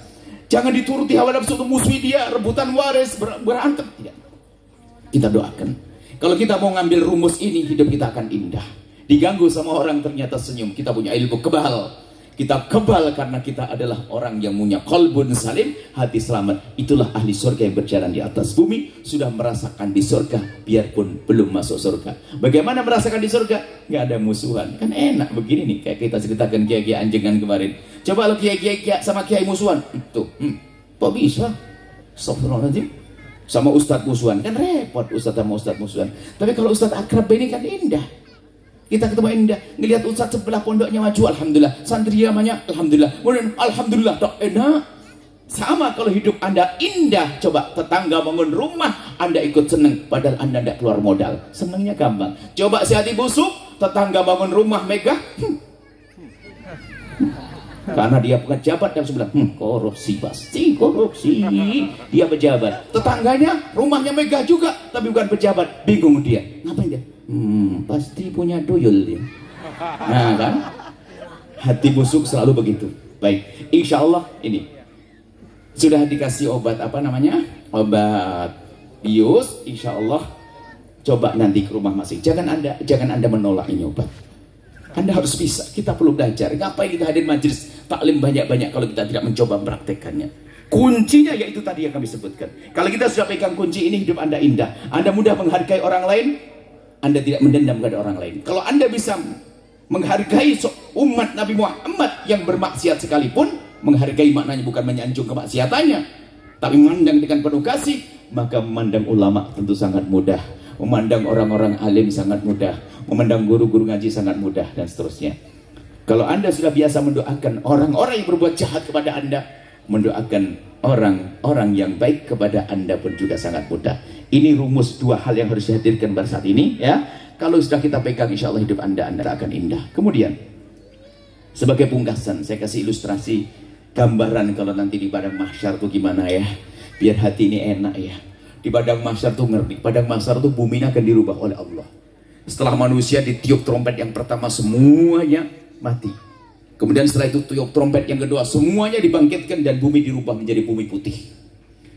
A: Jangan dituruti hawa nafsu, musuhi dia, rebutan waris, berantem. Tidak. Kita doakan. Kalau kita mau ngambil rumus ini, hidup kita akan indah. Diganggu sama orang ternyata senyum, kita punya ilmu kebal. Kita kebal karena kita adalah orang yang punya qalbun salim, hati selamat. Itulah ahli surga yang berjalan di atas bumi, sudah merasakan di surga biarpun belum masuk surga. Bagaimana merasakan di surga? Nggak ada musuhan. Kan enak begini nih, kayak kita ceritakan kiai-kiai anjengan kemarin. Coba lo kiai-kiai sama kiai musuhan. Tuh, kok bisa? Astagfirullahaladzim. Sama ustadz musuhan, kan repot ustadz sama ustadz musuhan. Tapi kalau ustadz akrab ini kan indah. Kita ketemu indah, ngelihat ustadz sebelah pondoknya maju, alhamdulillah. Santrinya banyak, alhamdulillah. Kemudian alhamdulillah, tak enak. Sama kalau hidup Anda indah, coba tetangga bangun rumah, Anda ikut seneng, padahal Anda tidak keluar modal. Senangnya gampang. Coba si hati busuk, tetangga bangun rumah megah, karena dia pejabat yang sebelah, korupsi pasti korupsi. Dia pejabat, tetangganya rumahnya megah juga, tapi bukan pejabat. Bingung dia, ngapain dia? Pasti punya tuyul dia. Nah kan, hati busuk selalu begitu. Baik, insya Allah ini sudah dikasih obat apa namanya, obat bius. Insya Allah coba nanti ke rumah masing. Jangan anda menolak ini obat. Anda harus bisa. Kita perlu belajar. Ngapain kita hadir majelis taklim banyak-banyak kalau kita tidak mencoba mempraktekannya? Kuncinya yaitu tadi yang kami sebutkan. Kalau kita sudah pegang kunci ini, hidup Anda indah. Anda mudah menghargai orang lain. Anda tidak mendendam kepada orang lain. Kalau Anda bisa menghargai umat Nabi Muhammad yang bermaksiat sekalipun, menghargai maknanya bukan menyanjung kemaksiatannya, tapi memandang dengan penuh kasih, maka memandang ulama tentu sangat mudah, memandang orang-orang alim sangat mudah, memandang guru-guru ngaji sangat mudah, dan seterusnya. Kalau Anda sudah biasa mendoakan orang-orang yang berbuat jahat kepada Anda, mendoakan orang-orang yang baik kepada Anda pun juga sangat mudah. Ini rumus dua hal yang harus dihadirkan pada saat ini, ya. Kalau sudah kita pegang, insya Allah hidup Anda akan indah. Kemudian, sebagai pungkasan, saya kasih ilustrasi gambaran kalau nanti di padang mahsyar tuh gimana ya, biar hati ini enak ya. Di padang mahsyar tuh ngerti, padang mahsyar tuh bumi akan dirubah oleh Allah. Setelah manusia ditiup trompet yang pertama, semuanya mati. Kemudian setelah itu tiup trompet yang kedua, semuanya dibangkitkan dan bumi dirubah menjadi bumi putih.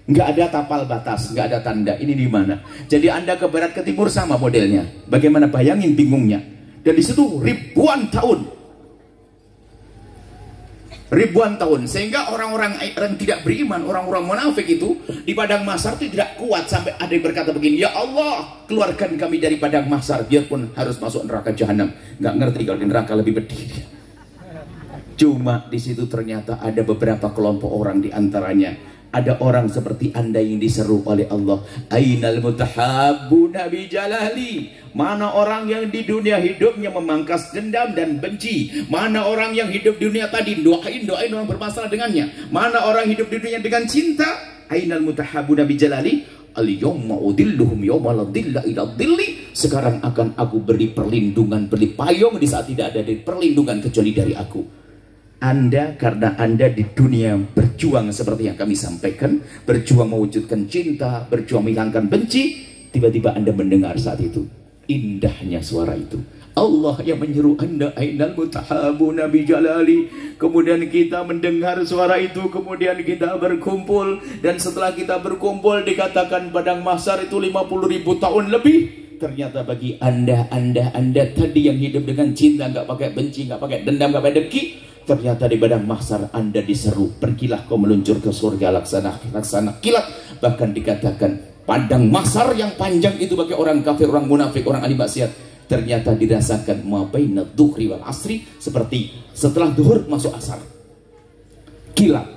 A: Nggak ada tapal batas, nggak ada tanda. Ini di mana? Jadi Anda ke barat ke timur sama modelnya. Bagaimana, bayangin bingungnya. Dan di situ ribuan tahun, sehingga orang-orang yang tidak beriman, orang-orang munafik itu di padang mahsyar itu tidak kuat, sampai ada yang berkata begini, ya Allah, keluarkan kami dari padang mahsyar, biarpun harus masuk neraka jahanam. Nggak ngerti kalau di neraka lebih pedih. Cuma di situ ternyata ada beberapa kelompok orang, di antaranya ada orang seperti Anda yang diseru oleh Allah, ainal mutahabbuna bi jalali. Mana orang yang di dunia hidupnya memangkas dendam dan benci? Mana orang yang hidup di dunia tadi doain orang bermasalah dengannya? Mana orang hidup di dunia dengan cinta? Ainal mutahabbuna bi jalali. Al yawma udilluhum yawma la dhilla illa dhilli. Sekarang akan aku beri perlindungan, beri payung di saat tidak ada perlindungan kecuali dari aku. Anda, karena Anda di dunia berjuang seperti yang kami sampaikan, berjuang mewujudkan cinta, berjuang menghilangkan benci, tiba-tiba Anda mendengar saat itu indahnya suara itu. Allah yang menyeru Anda, ainal mutahabuna bi jalali. Kemudian kita mendengar suara itu, kemudian kita berkumpul, dan setelah kita berkumpul dikatakan padang mahsyar itu 50.000 tahun lebih. Ternyata bagi anda tadi yang hidup dengan cinta, nggak pakai benci, nggak pakai dendam, nggak pakai dengki, ternyata di padang mahsyar Anda diseru, pergilah kau meluncur ke surga laksana kilat. Bahkan dikatakan padang mahsyar yang panjang itu bagi orang kafir, orang munafik, orang ahli maksiat, ternyata dirasakan ma baina dhuhri wal asri, seperti setelah duhur masuk asar, kilat.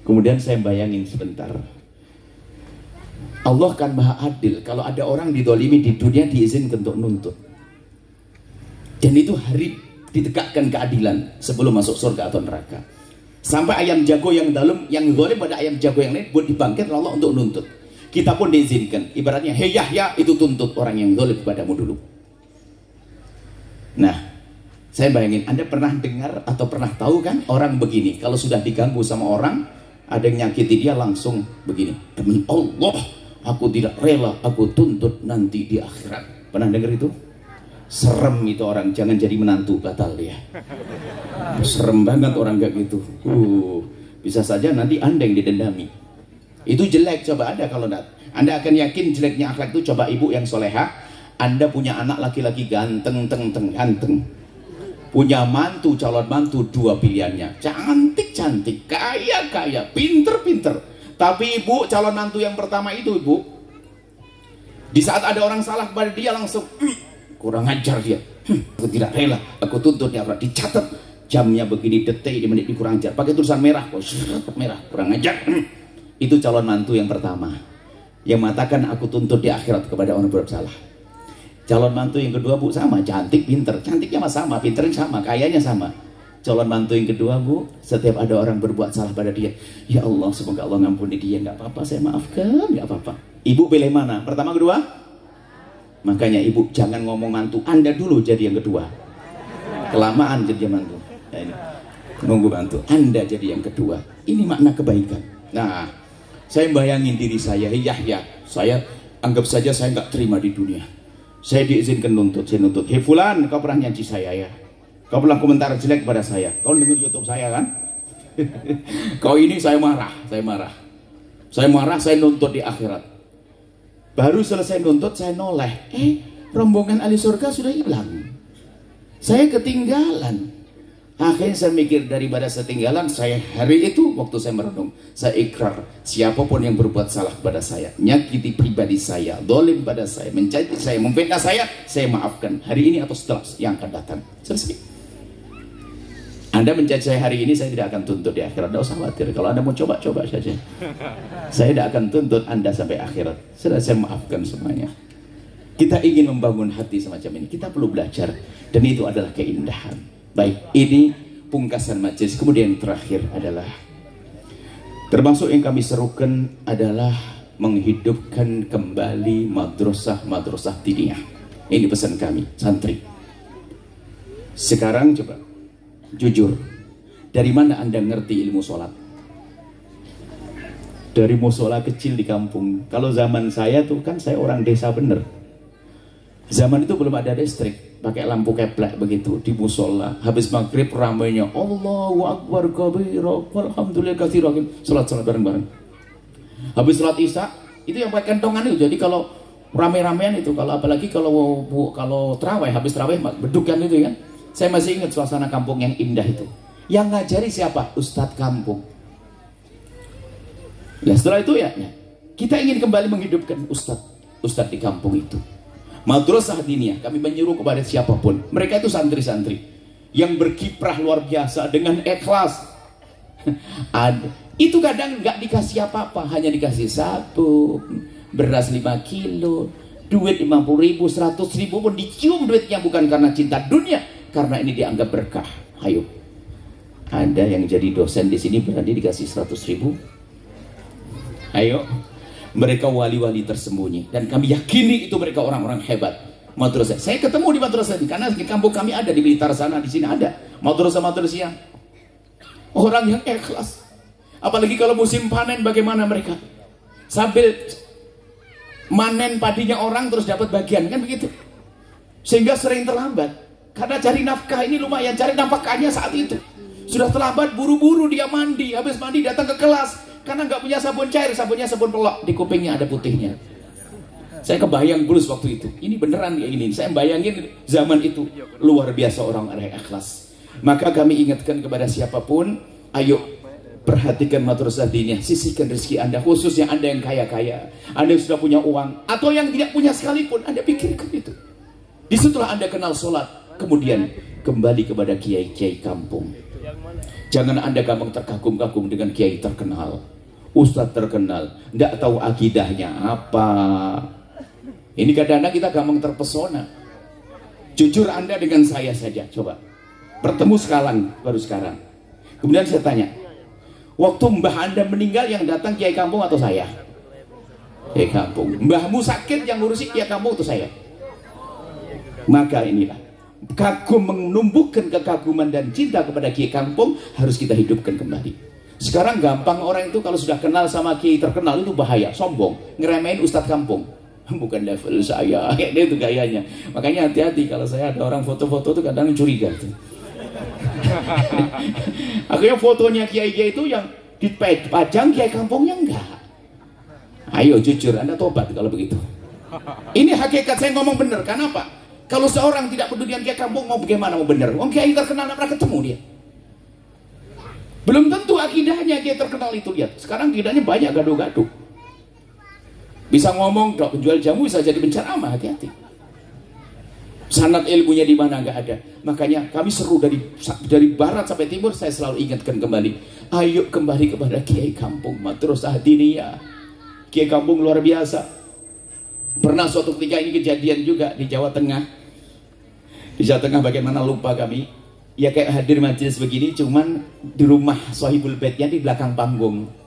A: Kemudian saya bayangin sebentar, Allah kan maha adil. Kalau ada orang didolimi di dunia, diizinkan untuk nuntut, dan itu hari ditegakkan keadilan sebelum masuk surga atau neraka. Sampai ayam jago yang dalam, yang zalim pada ayam jago yang lain, buat dibangkit Allah untuk nuntut. Kita pun diizinkan. Ibaratnya, hei Yahya, itu tuntut orang yang zalim kepadamu dulu. Nah, saya bayangin, Anda pernah dengar atau pernah tahu kan orang begini, kalau sudah diganggu sama orang, ada yang nyakiti dia, langsung begini, demi Allah, aku tidak rela, aku tuntut nanti di akhirat. Pernah dengar itu? Serem itu orang, jangan jadi menantu, batal dia. Serem banget orang kayak gitu. Bisa saja nanti Anda yang didendami. Itu jelek. Coba ada, kalau Anda akan yakin jeleknya akhlak itu, coba ibu yang soleha, Anda punya anak laki-laki ganteng, ganteng, punya mantu, calon mantu, dua pilihannya, cantik, kaya, pinter. Tapi ibu, calon mantu yang pertama itu, ibu, di saat ada orang salah kepada dia, langsung kurang ajar dia, aku tidak rela, aku tuntut dia, dicatat jamnya begini, detik di menit, kurang ajar, pakai tulisan merah, merah, kurang ajar. Itu calon mantu yang pertama, yang mengatakan aku tuntut di akhirat kepada orang bersalah. Calon mantu yang kedua, bu, sama, cantik, pinter, cantiknya sama, pinternya sama, kayanya sama. Calon mantu yang kedua, bu, setiap ada orang berbuat salah pada dia, ya Allah, semoga Allah ngampuni dia, nggak apa-apa, saya maafkan, nggak apa-apa. Ibu pilih mana? Pertama, kedua? Makanya ibu jangan ngomong mantu Anda dulu jadi yang kedua, kelamaan jadi mantu. Nah, ini nunggu mantu Anda jadi yang kedua. Ini makna kebaikan. Nah, saya bayangin diri saya, Yahya, saya anggap saja saya nggak terima di dunia. Saya diizinkan nuntut, saya nuntut. Hei fulan, kau pernah nyanci saya ya? Kau pernah komentar jelek pada saya? Kau dengar YouTube saya kan? Kau ini saya marah. Saya nuntut di akhirat. Baru selesai nuntut, saya noleh. Rombongan ahli surga sudah hilang. Saya ketinggalan. Akhirnya saya mikir, daripada saya ketinggalan, saya hari itu waktu saya merenung, saya ikrar, siapapun yang berbuat salah kepada saya, nyakiti pribadi saya, dolim pada saya, mencaci saya, memfitnah saya maafkan hari ini atau setelah yang akan datang. Selesai. Anda mencaci saya hari ini, saya tidak akan tuntut di akhirat. Tidak usah khawatir. Kalau Anda mau coba saja. Saya tidak akan tuntut Anda sampai akhirat. Sudah, saya maafkan semuanya. Kita ingin membangun hati semacam ini. Kita perlu belajar. Dan itu adalah keindahan. Baik, ini pungkasan majelis. Kemudian yang terakhir adalah, termasuk yang kami serukan adalah menghidupkan kembali madrasah diniyah. Ini pesan kami, santri. Sekarang coba, jujur, dari mana Anda ngerti ilmu sholat? Dari musola kecil di kampung. Kalau zaman saya tuh kan, saya orang desa bener. Zaman itu belum ada listrik, pakai lampu keplek begitu di musola. Habis maghrib ramainya Allahu Akbar kabira walhamdulillah katsira, salat bareng-bareng. Habis salat isya itu yang pakai kentongan itu. Jadi kalau rame-ramean itu, kalau apalagi kalau terawih, habis terawih bedukan itu kan. Saya masih ingat suasana kampung yang indah itu. Yang ngajari siapa? Ustadz kampung. Nah, setelah itu ya, kita ingin kembali menghidupkan Ustadz di kampung itu. Madrasah diniyah, kami menyuruh kepada siapapun. Mereka itu santri-santri yang berkiprah luar biasa dengan ikhlas. Ada. Itu kadang nggak dikasih apa-apa, hanya dikasih sabun, beras 5 kilo, duit 50.000, 100.000 pun dicium duitnya, bukan karena cinta dunia, karena ini dianggap berkah. Ayo, ada yang jadi dosen di sini berani dikasih 100.000? Ayo, Mereka wali-wali tersembunyi, dan kami yakini itu mereka orang-orang hebat. Madrasah. Saya ketemu di madrasah ini karena di kampung kami ada, di Blitar sana, di sini ada madrasah yang orang yang ikhlas. Apalagi kalau musim panen, bagaimana mereka sambil manen padinya orang terus dapat bagian, kan begitu. Sehingga sering terlambat karena cari nafkah ini lumayan, cari nafkahnya saat itu sudah terlambat. Buru-buru dia mandi, habis mandi datang ke kelas karena nggak punya sabun cair, sabunnya sabun pelok, di kupingnya ada putihnya. Saya kebayang bulus waktu itu. Ini beneran kayak gini. Saya bayangin zaman itu luar biasa orang-orang ikhlas. Maka kami ingatkan kepada siapapun, ayo perhatikan madrasah diniyah, sisihkan rezeki Anda, khususnya Anda yang kaya-kaya, Anda yang sudah punya uang, atau yang tidak punya sekalipun, Anda pikirkan itu. Disitulah Anda kenal sholat, kemudian kembali kepada kiai-kiai kampung. Jangan Anda gampang terkagum-kagum dengan kiai terkenal, ustadz terkenal, tidak tahu akidahnya apa. Ini kadang-kadang kita gampang terpesona. Jujur Anda dengan saya saja, coba bertemu baru sekarang. Kemudian saya tanya, waktu mbah Anda meninggal yang datang kiai kampung atau saya? Kiai kampung. Mbahmu sakit yang ngurusi kiai kampung atau saya? Maka inilah kagum, menumbuhkan kekaguman dan cinta kepada kiai kampung harus kita hidupkan kembali. Sekarang gampang orang itu kalau sudah kenal sama kiai terkenal itu bahaya, sombong, ngeremehin ustadz kampung. Bukan level saya, dia itu gayanya. Makanya hati-hati kalau saya ada orang foto-foto itu kadang curiga tuh. Akhirnya fotonya kiai-kiai itu yang dipajang, kiai kampungnya enggak. Ayo jujur, Anda tobat kalau begitu. Ini hakikat, saya ngomong bener. Kenapa? Kalau seorang tidak peduli dengan kiai kampung, mau bagaimana mau bener? Wong kiai terkenal nggak pernah ketemu dia. Belum tentu akidahnya kiai terkenal itu, lihat. Sekarang akidahnya banyak gaduh-gaduh. Bisa ngomong, dok, penjual jamu bisa jadi penceramah, hati-hati. Sanad ilmunya di mana nggak ada. Makanya kami seru dari barat sampai timur, saya selalu ingatkan kembali. Ayo kembali kepada kiai kampung, madrasah diniyah. Kiai kampung luar biasa. Pernah suatu ketika ini kejadian juga di Jawa Tengah. Di Jawa Tengah bagaimana lupa kami. Ya kayak hadir majelis begini, cuman di rumah Sohibul Baitnya di belakang panggung.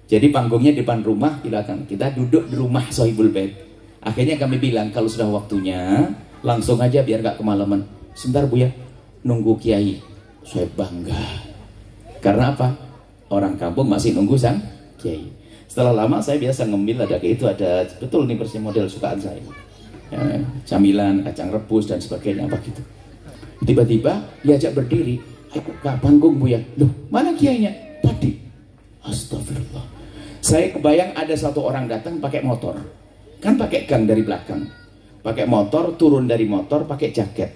A: Jadi panggungnya depan rumah, di belakang. Kita duduk di rumah Sohibul Bait. Akhirnya kami bilang, kalau sudah waktunya, langsung aja biar gak kemalaman. Sebentar Bu ya, nunggu kiai. Saya bangga. Karena apa? Orang kampung masih nunggu sang kiai. Setelah lama saya biasa ngemil, ada kayak itu, ada betul nih persis model sukaan saya. Ya, camilan, kacang rebus dan sebagainya, apa gitu. Tiba-tiba diajak berdiri. Ayo ke panggung Bu ya. Loh, mana kiainya? Tadi. Astagfirullah. Saya kebayang ada satu orang datang pakai motor, kan pakai gang dari belakang, pakai motor, turun dari motor, pakai jaket,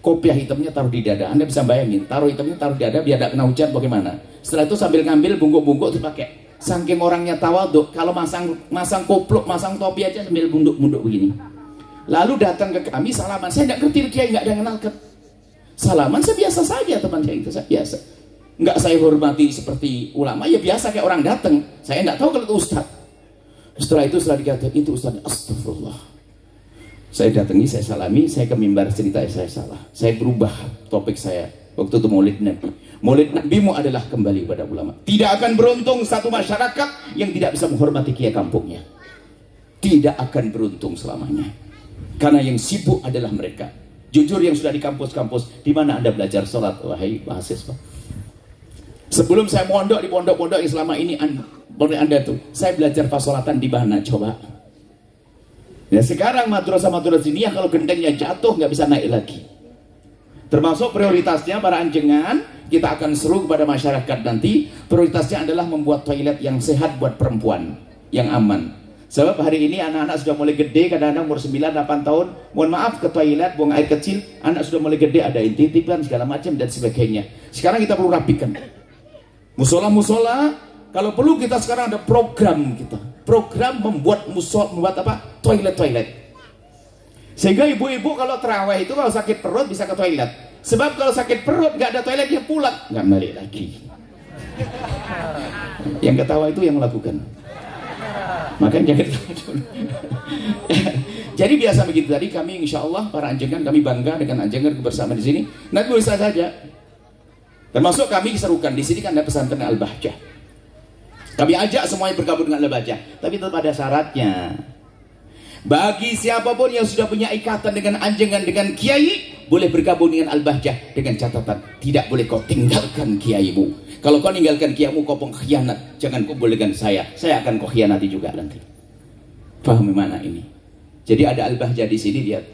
A: kopiah hitamnya taruh di dada. Anda bisa bayangin, taruh hitamnya taruh di dada biar tidak kena hujan bagaimana. Setelah itu sambil ngambil bungkuk-bungkuk itu pakai. Saking orangnya tawaduk, kalau masang koplok, masang topi aja sambil bunduk-bunduk begini. Lalu datang ke kami salaman. Saya tidak ngerti kiai, nggak ada yang kenalkan. Salaman saya biasa saja, teman saya itu saya biasa. Nggak saya hormati seperti ulama, ya biasa kayak orang datang. Saya nggak tahu kalau itu ustaz. Setelah itu setelah dikatakan itu ustaz, astagfirullah. Saya datangi, saya salami, saya ke mimbar cerita saya salah. Saya berubah topik saya waktu itu Maulid Nabi. Maulid Nabimu adalah kembali kepada ulama. Tidak akan beruntung satu masyarakat yang tidak bisa menghormati kiai kampungnya. Tidak akan beruntung selamanya. Karena yang sibuk adalah mereka. Jujur yang sudah di kampus-kampus, di mana Anda belajar sholat, wahai mahasiswa? Sebelum saya mondok di pondok-pondok yang selama ini Anda tuh, saya belajar pasolatan di mana coba? Ya sekarang madrasah-madrasah ini kalau gendengnya jatuh nggak bisa naik lagi. Termasuk prioritasnya para anjengan, kita akan seru kepada masyarakat nanti. Prioritasnya adalah membuat toilet yang sehat buat perempuan, yang aman. Sebab hari ini anak-anak sudah mulai gede, kadang-kadang umur 9-8 tahun, mohon maaf ke toilet, buang air kecil, anak sudah mulai gede, ada intip-intipan segala macam dan sebagainya. Sekarang kita perlu rapikan. Musola-musola, kalau perlu kita sekarang ada program kita. Program membuat toilet-toilet. Sehingga ibu-ibu kalau terawih itu kalau sakit perut bisa ke toilet. Sebab kalau sakit perut nggak ada toilet dia pulang, nggak balik lagi. Yang ketawa itu yang melakukan. Makanya jangan Jadi biasa begitu tadi kami insya Allah para anjengan kami bangga dengan anjengan kebersamaan di sini. Nanti bisa saja. Termasuk kami serukan di sini kan ada pesantren Al-Bahjah. Kami ajak semuanya bergabung dengan Al-Bahjah, tapi tetap ada syaratnya. Bagi siapapun yang sudah punya ikatan dengan anjengan, dengan kiai, boleh bergabung dengan Al-Bahjah, dengan catatan tidak boleh kau tinggalkan kiaimu. Kalau kau tinggalkan kiaimu, kau pengkhianat. Jangan kau bolehkan saya akan kau khianati juga nanti. Paham mana ini? Jadi ada Al-Bahjah di sini, lihat.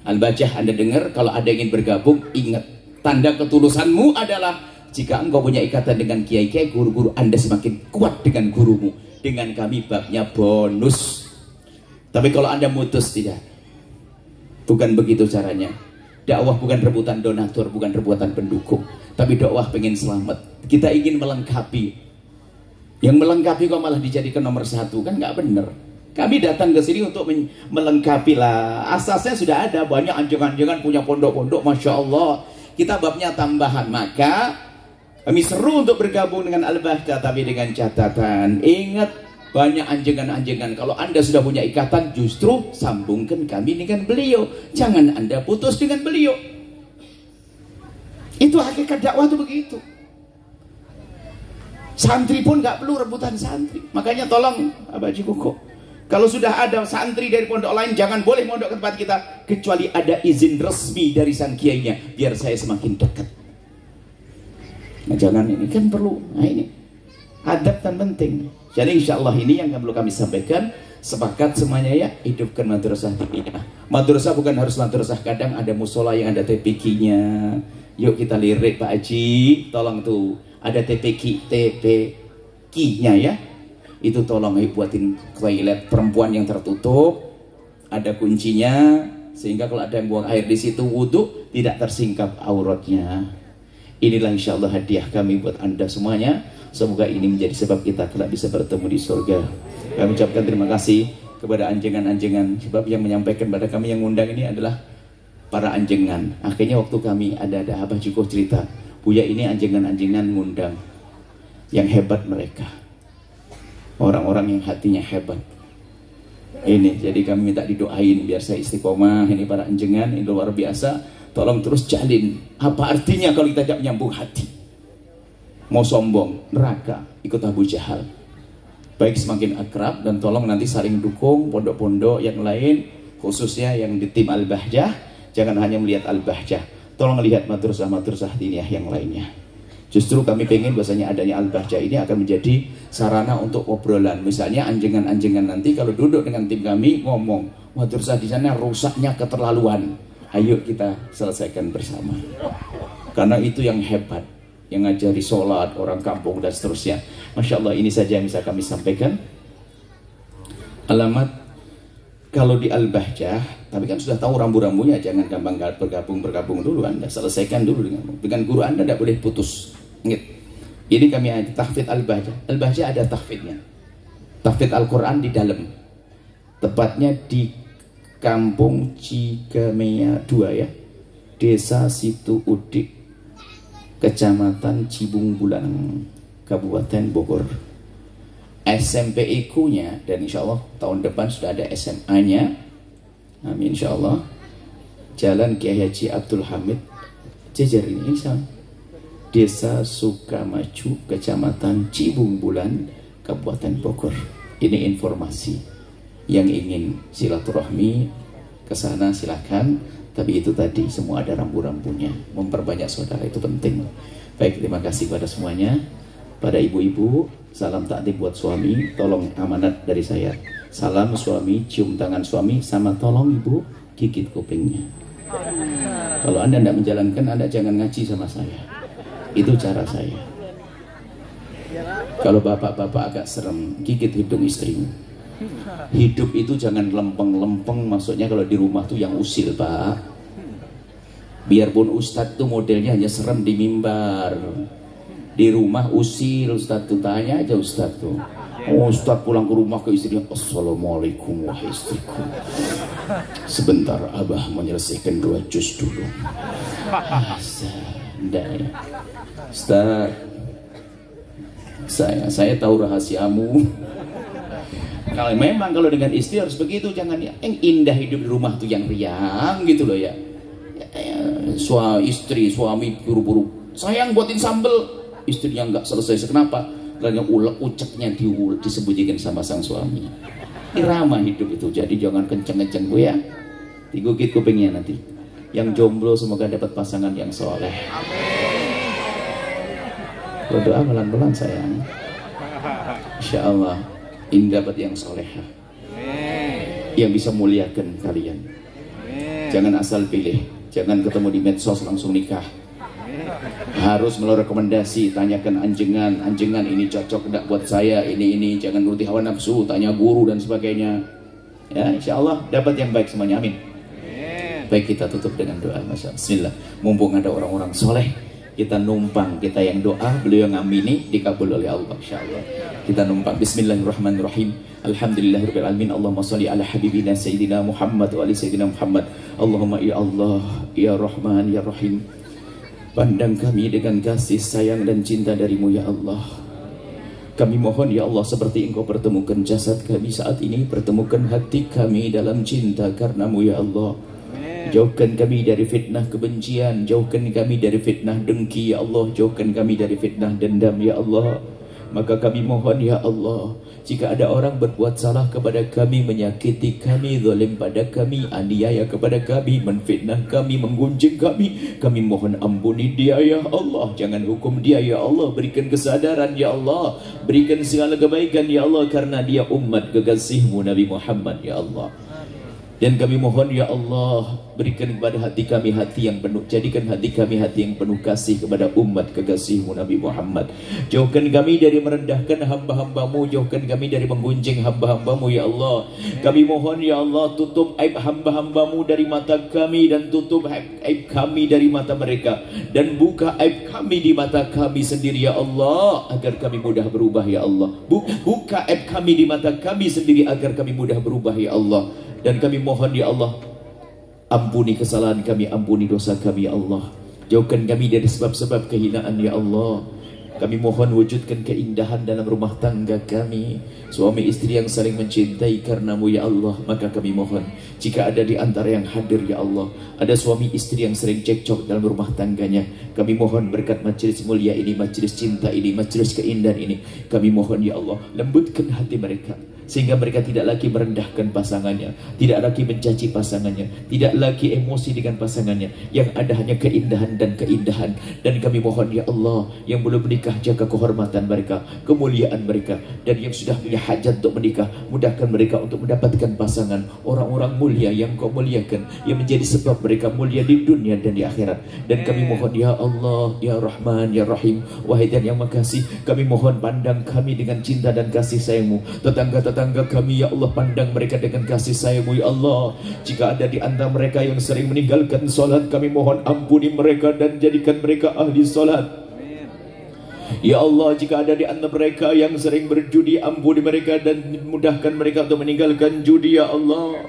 A: Al-Bahjah Anda dengar, kalau ada yang ingin bergabung, ingat, tanda ketulusanmu adalah jika engkau punya ikatan dengan kiai-kiai, guru-guru Anda semakin kuat dengan gurumu. Dengan kami babnya bonus. Tapi kalau Anda mutus, tidak. Bukan begitu caranya. Dakwah bukan rebutan donatur, bukan rebutan pendukung. Tapi dakwah pengen selamat. Kita ingin melengkapi. Yang melengkapi kok malah dijadikan nomor satu, kan nggak bener. Kami datang ke sini untuk melengkapi lah. Asasnya sudah ada, banyak anjungan-anjungan punya pondok-pondok, Masya Allah. Kita babnya tambahan. Maka kami seru untuk bergabung dengan Al-Bahjah, tapi dengan catatan, ingat, banyak anjengan-anjengan. Kalau Anda sudah punya ikatan, justru sambungkan kami dengan beliau. Jangan Anda putus dengan beliau. Itu hakikat dakwah itu begitu. Santri pun nggak perlu rebutan santri. Makanya tolong Abah Haji Koko, kalau sudah ada santri dari pondok lain, jangan boleh mondok ke tempat kita kecuali ada izin resmi dari sang kiainya, biar saya semakin dekat. Nah, jangan, ini kan perlu. Nah, ini adab kan penting. Jadi insya Allah ini yang perlu kami sampaikan. Sepakat semuanya ya, hidupkan madrasah diniyah. Madrasah bukan harus madrasah, kadang ada musola yang ada TPQ-nya. Yuk kita lirik Pak Haji, tolong tuh ada TPQ-nya ya. Itu tolong buatin toilet perempuan yang tertutup, ada kuncinya, sehingga kalau ada yang buang air di situ wudhu tidak tersingkap auratnya. Inilah insya Allah hadiah kami buat Anda semuanya. Semoga ini menjadi sebab kita kelak bisa bertemu di surga. Kami ucapkan terima kasih kepada anjengan-anjengan, sebab yang menyampaikan pada kami, yang ngundang ini adalah para anjengan. Akhirnya waktu kami ada Abah Jiko cerita, Buya ini anjengan-anjengan ngundang. Yang hebat mereka, orang-orang yang hatinya hebat. Ini jadi kami minta didoain biar saya istiqomah. Ini para anjengan, ini luar biasa. Tolong terus jalin. Apa artinya kalau kita tidak menyambung hati? Mau sombong, neraka, ikut Abu Jahal. Baik semakin akrab, dan tolong nanti saling dukung pondok-pondok yang lain, khususnya yang di tim Al-Bahjah. Jangan hanya melihat Al-Bahjah, tolong lihat madrasah-madrasah diniyah yang lainnya. Justru kami pengen bahasanya adanya Al-Bahjah ini akan menjadi sarana untuk obrolan. Misalnya anjengan-anjengan nanti kalau duduk dengan tim kami ngomong, madrasah di sana rusaknya keterlaluan. Ayo kita selesaikan bersama. Karena itu yang hebat, yang ngajari sholat, orang kampung dan seterusnya. Masya Allah, ini saja yang bisa kami sampaikan. Alamat kalau di Al-Bahjah, tapi kan sudah tahu rambu-rambunya, jangan gampang bergabung dulu. Anda selesaikan dulu dengan guru Anda, tidak boleh putus. Ingat, ini kami ada tahfidz Al-Bahjah. Al-Bahjah ada tahfidznya, tahfidz Al-Quran di dalam, tepatnya di Kampung Cigamea 2 ya, Desa Situ Udik, Kecamatan Cibung Bulang, Kabupaten Bogor. SMP IQ-nya, dan insya Allah tahun depan sudah ada SMA-nya. Amin insya Allah. Jalan Kiai Haji Abdul Hamid, Jejer ini insya Allah. Desa Sukamaju, Kecamatan Cibung Bulan, Kabupaten Bogor. Ini informasi. Yang ingin silaturahmi ke sana silakan. Tapi itu tadi semua ada rambu-rambunya. Memperbanyak saudara itu penting. Baik, terima kasih pada semuanya. Pada ibu-ibu, salam takdim buat suami. Tolong amanat dari saya. Salam suami, cium tangan suami, sama tolong ibu gigit kupingnya. Kalau Anda tidak menjalankan, Anda jangan ngaji sama saya. Itu cara saya. Kalau bapak-bapak agak serem, gigit hidung istrimu. Hidup itu jangan lempeng-lempeng, maksudnya kalau di rumah tuh yang usil Pak. Biarpun ustadz tuh modelnya hanya serem di mimbar, di rumah usil. Ustadz tuh tanya aja ustadz tuh, ustadz pulang ke rumah ke istrinya, assalamualaikum wahai istriku, sebentar abah menyelesaikan 2 juz dulu. Ustadz, saya tahu rahasiamu. Kalau memang kalau dengan istri harus begitu, jangan yang indah hidup di rumah tuh yang riang gitu loh ya. Suami buru-buru sayang buatin sambel, istrinya nggak selesai. Kenapa? Karena ulek uceknya disembunyikan sama sang suami. Irama hidup itu. Jadi jangan kenceng-kenceng Bu ya. Digugit kupingnya nanti. Yang jomblo semoga dapat pasangan yang soleh. Berdoa pelan-pelan sayang. Insya Allah ini dapat yang soleh, yang bisa muliakan kalian. Jangan asal pilih, jangan ketemu di medsos langsung nikah. Harus melalui rekomendasi, tanyakan anjengan ini cocok tidak buat saya, ini jangan nuruti hawa nafsu, tanya guru dan sebagainya. Ya, insya Allah dapat yang baik semuanya, amin. Baik, kita tutup dengan doa. Bismillah. Mumpung ada orang-orang soleh, kita numpang, kita yang doa, beliau yang ngamini, dikabul oleh Allah insyaallah. Kita numpang. Bismillahirrahmanirrahim. Alhamdulillahirabbil alamin. Allahumma shalli ala habibina sayyidina Muhammad wa ali sayyidina Muhammad. Allahumma ya Allah, ya Rahman, ya Rahim. Pandang kami dengan kasih sayang dan cinta darimu ya Allah. Kami mohon ya Allah, seperti Engkau pertemukan jasad kami saat ini, pertemukan hati kami dalam cinta karenamu ya Allah. Jauhkan kami dari fitnah kebencian, jauhkan kami dari fitnah dengki ya Allah, jauhkan kami dari fitnah dendam ya Allah. Maka kami mohon ya Allah, jika ada orang berbuat salah kepada kami, menyakiti kami, zalim pada kami, aniaya kepada kami, menfitnah kami, menggunjing kami mohon ampuni dia ya Allah. Jangan hukum dia ya Allah, berikan kesadaran ya Allah, berikan segala kebaikan ya Allah, karena dia umat kekasihmu Nabi Muhammad ya Allah. Dan kami mohon ya Allah, berikan kepada hati kami hati yang penuh, jadikan hati kami hati yang penuh kasih kepada umat kekasihmu Nabi Muhammad. Jauhkan kami dari merendahkan hamba-hambamu, jauhkan kami dari menggunjing hamba-hambamu ya Allah. Kami mohon ya Allah, tutup aib hamba-hambamu dari mata kami, dan tutup aib kami dari mata mereka, dan buka aib kami di mata kami sendiri ya Allah, agar kami mudah berubah ya Allah. Buka aib kami di mata kami sendiri agar kami mudah berubah ya Allah. Dan kami mohon ya Allah, ampuni kesalahan kami, ampuni dosa kami ya Allah. Jauhkan kami dari sebab-sebab kehinaan ya Allah. Kami mohon wujudkan keindahan dalam rumah tangga kami, suami istri yang saling mencintai karenamu ya Allah. Maka kami mohon, jika ada di antara yang hadir ya Allah, ada suami istri yang sering cekcok dalam rumah tangganya, kami mohon berkat majelis mulia ini, majelis cinta ini, majelis keindahan ini, kami mohon ya Allah, lembutkan hati mereka, sehingga mereka tidak lagi merendahkan pasangannya, tidak lagi mencaci pasangannya, tidak lagi emosi dengan pasangannya. Yang ada hanya keindahan dan keindahan. Dan kami mohon ya Allah, yang belum menikah, jaga kehormatan mereka, kemuliaan mereka. Dan yang sudah punya hajat untuk menikah, mudahkan mereka untuk mendapatkan pasangan orang-orang mulia yang Kau muliakan, yang menjadi sebab mereka mulia di dunia dan di akhirat. Dan kami mohon ya Allah, ya Rahman, ya Rahim, wahai dan yang makasih, kami mohon pandang kami dengan cinta dan kasih sayang-Mu. Tetangga kami ya Allah, pandang mereka dengan kasih sayang-Mu ya Allah. Jika ada di antara mereka yang sering meninggalkan solat, kami mohon ampuni mereka dan jadikan mereka ahli solat. Ya Allah, jika ada di antara mereka yang sering berjudi, ampuni mereka dan mudahkan mereka untuk meninggalkan judi ya Allah.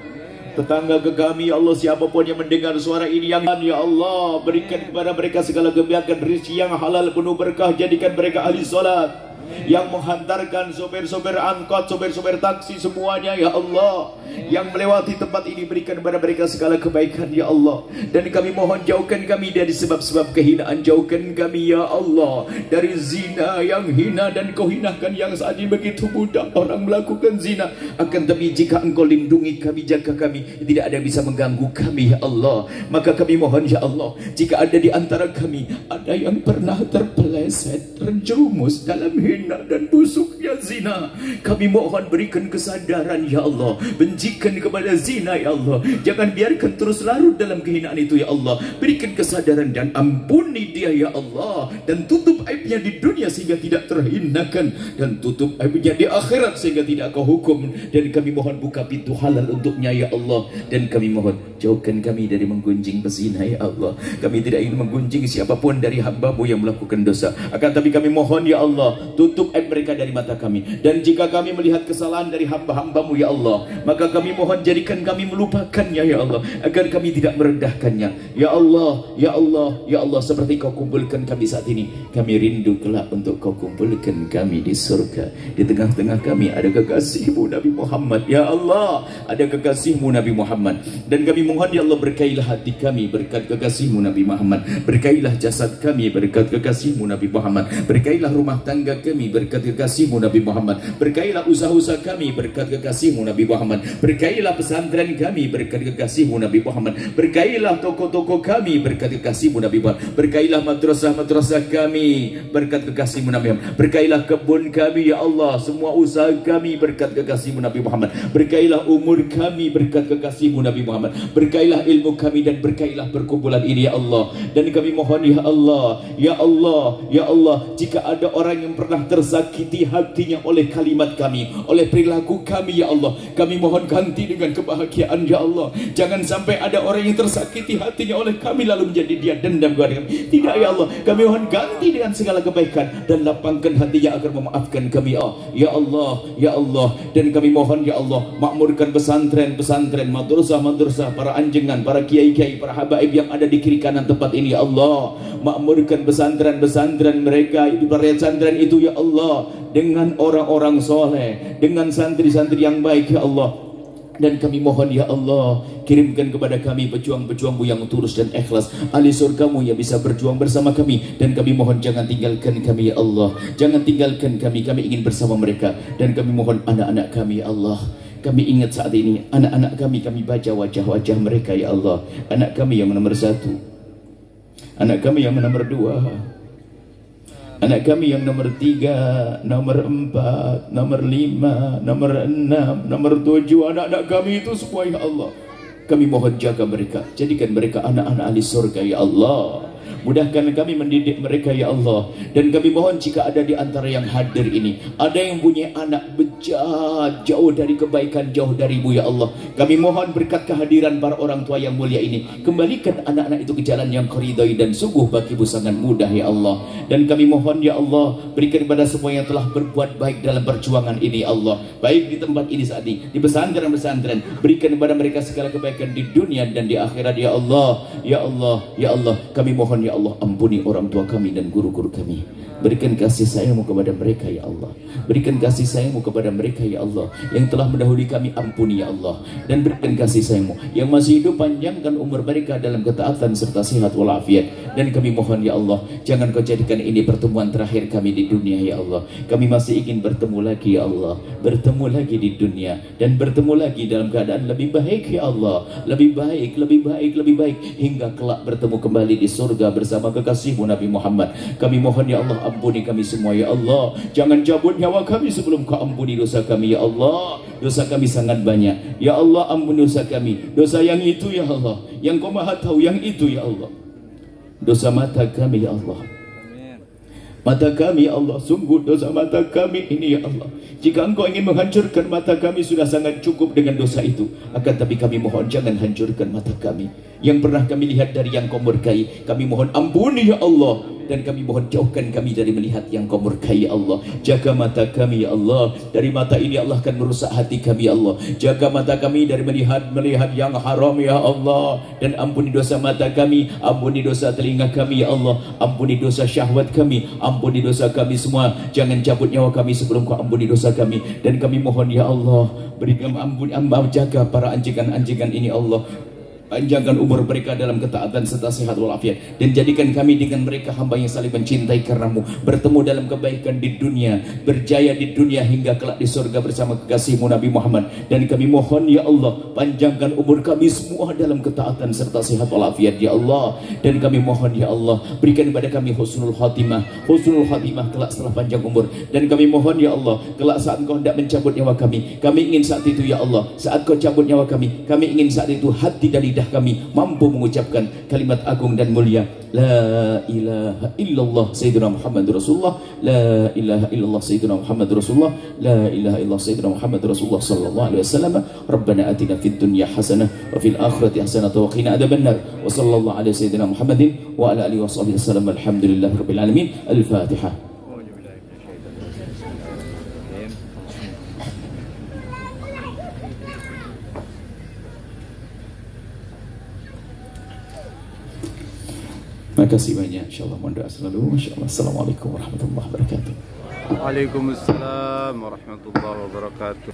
A: Tetangga ke kami ya Allah, siapapun yang mendengar suara ini, yang ya Allah, berikan kepada mereka segala kebaikan, rezeki yang halal penuh berkah, jadikan mereka ahli solat. Yang menghantarkan sopir-sopir angkot, sopir-sopir taksi semuanya ya Allah, yang melewati tempat ini, berikan kepada mereka segala kebaikan ya Allah. Dan kami mohon, jauhkan kami dari sebab-sebab kehinaan, jauhkan kami ya Allah dari zina yang hina dan Kau hinakan, yang saat ini begitu mudah orang melakukan zina. Akan tapi jika Engkau lindungi kami, jaga kami, tidak ada yang bisa mengganggu kami ya Allah. Maka kami mohon ya Allah, jika ada di antara kami ada yang pernah terpeleset, terjerumus dalam hina dan busuknya zina, kami mohon berikan kesadaran ya Allah, bencikan kepada zina ya Allah. Jangan biarkan terus larut dalam kehinaan itu ya Allah. Berikan kesadaran dan ampuni dia ya Allah, dan tutup aibnya di dunia sehingga tidak terhinakan, dan tutup aibnya di akhirat sehingga tidak Kau hukum. Dan kami mohon buka pintu halal untuknya ya Allah. Dan kami mohon jauhkan kami dari menggunjing pezina ya Allah. Kami tidak ingin menggunjing siapapun dari hamba-Mu yang melakukan dosa. Akan tapi kami mohon ya Allah, tutup aib mereka dari mata kami. Dan jika kami melihat kesalahan dari hamba-hamba-Mu ya Allah, maka kami mohon jadikan kami melupakannya ya Allah, agar kami tidak merendahkannya ya Allah. Ya Allah, ya Allah, seperti Kau kumpulkan kami saat ini, kami rindu kelak untuk Kau kumpulkan kami di surga. Di tengah-tengah kami ada kekasih-Mu Nabi Muhammad ya Allah, ada kekasih-Mu Nabi Muhammad. Dan kami mohon ya Allah, berkailah hati kami berkat kekasih-Mu Nabi Muhammad, berkailah jasad kami berkat kekasih-Mu Nabi Muhammad, berkailah rumah tangga kami kami berkat kekasih-Mu Nabi Muhammad. Berkailah usaha-usaha kami berkat kekasih-Mu Nabi Muhammad. Berkailah pesantren kami berkat kekasih-Mu Nabi Muhammad. Berkailah toko-toko kami berkat kekasih-Mu Nabi Muhammad. Berkailah madrasah-madrasah kami berkat kekasih-Mu Nabi Muhammad. Berkailah kebun kami ya Allah, semua usaha kami berkat kekasih-Mu Nabi Muhammad. Berkailah umur kami berkat kekasih-Mu Nabi Muhammad. Berkailah ilmu kami dan berkailah perkumpulan ini ya Allah. Dan kami mohon ya Allah, ya Allah, ya Allah, jika ada orang yang pernah tersakiti hatinya oleh kalimat kami, oleh perilaku kami ya Allah, kami mohon ganti dengan kebahagiaan ya Allah. Jangan sampai ada orang yang tersakiti hatinya oleh kami lalu menjadi dia dendam kepada kami. Tidak ya Allah, kami mohon ganti dengan segala kebaikan dan lapangkan hatinya agar memaafkan kami ya Allah, ya Allah. Dan kami mohon ya Allah, makmurkan pesantren-pesantren, madrasah-madrasah, para anjengan, para kiai-kiai, para habaib yang ada di kiri kanan tempat ini ya Allah. Makmurkan pesantren-pesantren mereka, para pesantren itu ya Allah, dengan orang-orang soleh, dengan santri-santri yang baik ya Allah. Dan kami mohon ya Allah, kirimkan kepada kami pejuang-pejuang-Mu yang tulus dan ikhlas, ahli surga-Mu yang bisa berjuang bersama kami. Dan kami mohon jangan tinggalkan kami ya Allah, jangan tinggalkan kami, kami ingin bersama mereka. Dan kami mohon anak-anak kami ya Allah, kami ingat saat ini anak-anak kami, kami baca wajah-wajah mereka ya Allah. Anak kami yang nomor 1, anak kami yang nomor 2, anak kami yang nomor 3, nomor 4, nomor 5, nomor 6, nomor 7, anak-anak kami itu semua ya Allah. Kami mohon jaga mereka, jadikan mereka anak-anak ahli surga ya Allah. Mudahkan kami mendidik mereka ya Allah. Dan kami mohon jika ada di antara yang hadir ini, ada yang punya anak bejat, jauh dari kebaikan, jauh dari-Mu ya Allah, kami mohon berkat kehadiran para orang tua yang mulia ini, kembalikan anak-anak itu ke jalan yang Kau ridhai dan sungguh bagi-Mu sangat mudah ya Allah. Dan kami mohon ya Allah, berikan kepada semua yang telah berbuat baik dalam perjuangan ini ya Allah, baik di tempat ini saat ini, di pesantren-pesantren, berikan kepada mereka segala kebaikan di dunia dan di akhirat ya Allah, ya Allah, ya Allah. Kami mohon ya Allah, ampuni orang tua kami dan guru-guru kami. Berikan kasih sayang-Mu kepada mereka ya Allah. Berikan kasih sayang-Mu kepada mereka ya Allah. Yang telah mendahului kami ampuni ya Allah. Dan berikan kasih sayang-Mu yang masih hidup, panjangkan umur mereka dalam ketaatan serta sehat walafiat. Dan kami mohon ya Allah, jangan Kau jadikan ini pertemuan terakhir kami di dunia ya Allah. Kami masih ingin bertemu lagi ya Allah, bertemu lagi di dunia, dan bertemu lagi dalam keadaan lebih baik ya Allah. Lebih baik, lebih baik, lebih baik, hingga kelak bertemu kembali di surga bersama kekasih-Mu Nabi Muhammad. Kami mohon ya Allah, ampuni kami semua ya Allah. Jangan cabut nyawa kami sebelum Kau ampuni dosa kami ya Allah. Dosa kami sangat banyak ya Allah, ampuni dosa kami. Dosa yang itu ya Allah, yang Kau maha tahu yang itu ya Allah. Dosa mata kami ya Allah, mata kami ya Allah, sungguh dosa mata kami ini ya Allah. Jika Engkau ingin menghancurkan mata kami, sudah sangat cukup dengan dosa itu. Akan tapi kami mohon jangan hancurkan mata kami. Yang pernah kami lihat dari yang Kau murkai, kami mohon ampuni ya Allah. Dan kami mohon jauhkan kami dari melihat yang Kau murkai ya Allah. Jaga mata kami ya Allah, dari mata ini Allah akan merusak hati kami ya Allah. Jaga mata kami dari melihat yang haram ya Allah. Dan ampuni dosa mata kami, ampuni dosa telinga kami ya Allah, ampuni dosa syahwat kami, ampuni dosa kami semua. Jangan cabut nyawa kami sebelum Kau ampuni dosa kami. Dan kami mohon ya Allah, berikan ampun, jaga para anjingan-anjingan ini Allah. Panjangkan umur mereka dalam ketaatan serta sehat walafiat. Dan jadikan kami dengan mereka hamba yang saling mencintai karena-Mu, bertemu dalam kebaikan di dunia, berjaya di dunia hingga kelak di surga bersama kekasih-Mu Nabi Muhammad. Dan kami mohon ya Allah, panjangkan umur kami semua dalam ketaatan serta sehat walafiat ya Allah. Dan kami mohon ya Allah, berikan kepada kami husnul khatimah, husnul khatimah kelak setelah panjang umur. Dan kami mohon ya Allah, kelak saat Engkau hendak mencabut nyawa kami ingin saat itu ya Allah, saat Kau cabut nyawa kami ingin saat itu hati dan lidah kami mampu mengucapkan kalimat agung dan mulia, la ilaha illallah sayyidina Muhammadur Rasulullah, la ilaha illallah sayyidina Muhammadur Rasulullah, la ilaha illallah sayyidina Muhammadur Rasulullah sallallahu alaihi wasallam. Rabbana atina fid dunya hasanah wa fil akhirati hasanah wa qina adzabannar. Wa sallallahu alaihi sayyidina Muhammadin wa ala alihi washabbihi wasallam. Alhamdulillahirabbil alamin. Al-Fatihah. Terima kasih banyak, insyaallah mohon doa selalu, insyaallah. Assalamualaikum warahmatullahi wabarakatuh.
B: Waalaikumsalam warahmatullahi wabarakatuh.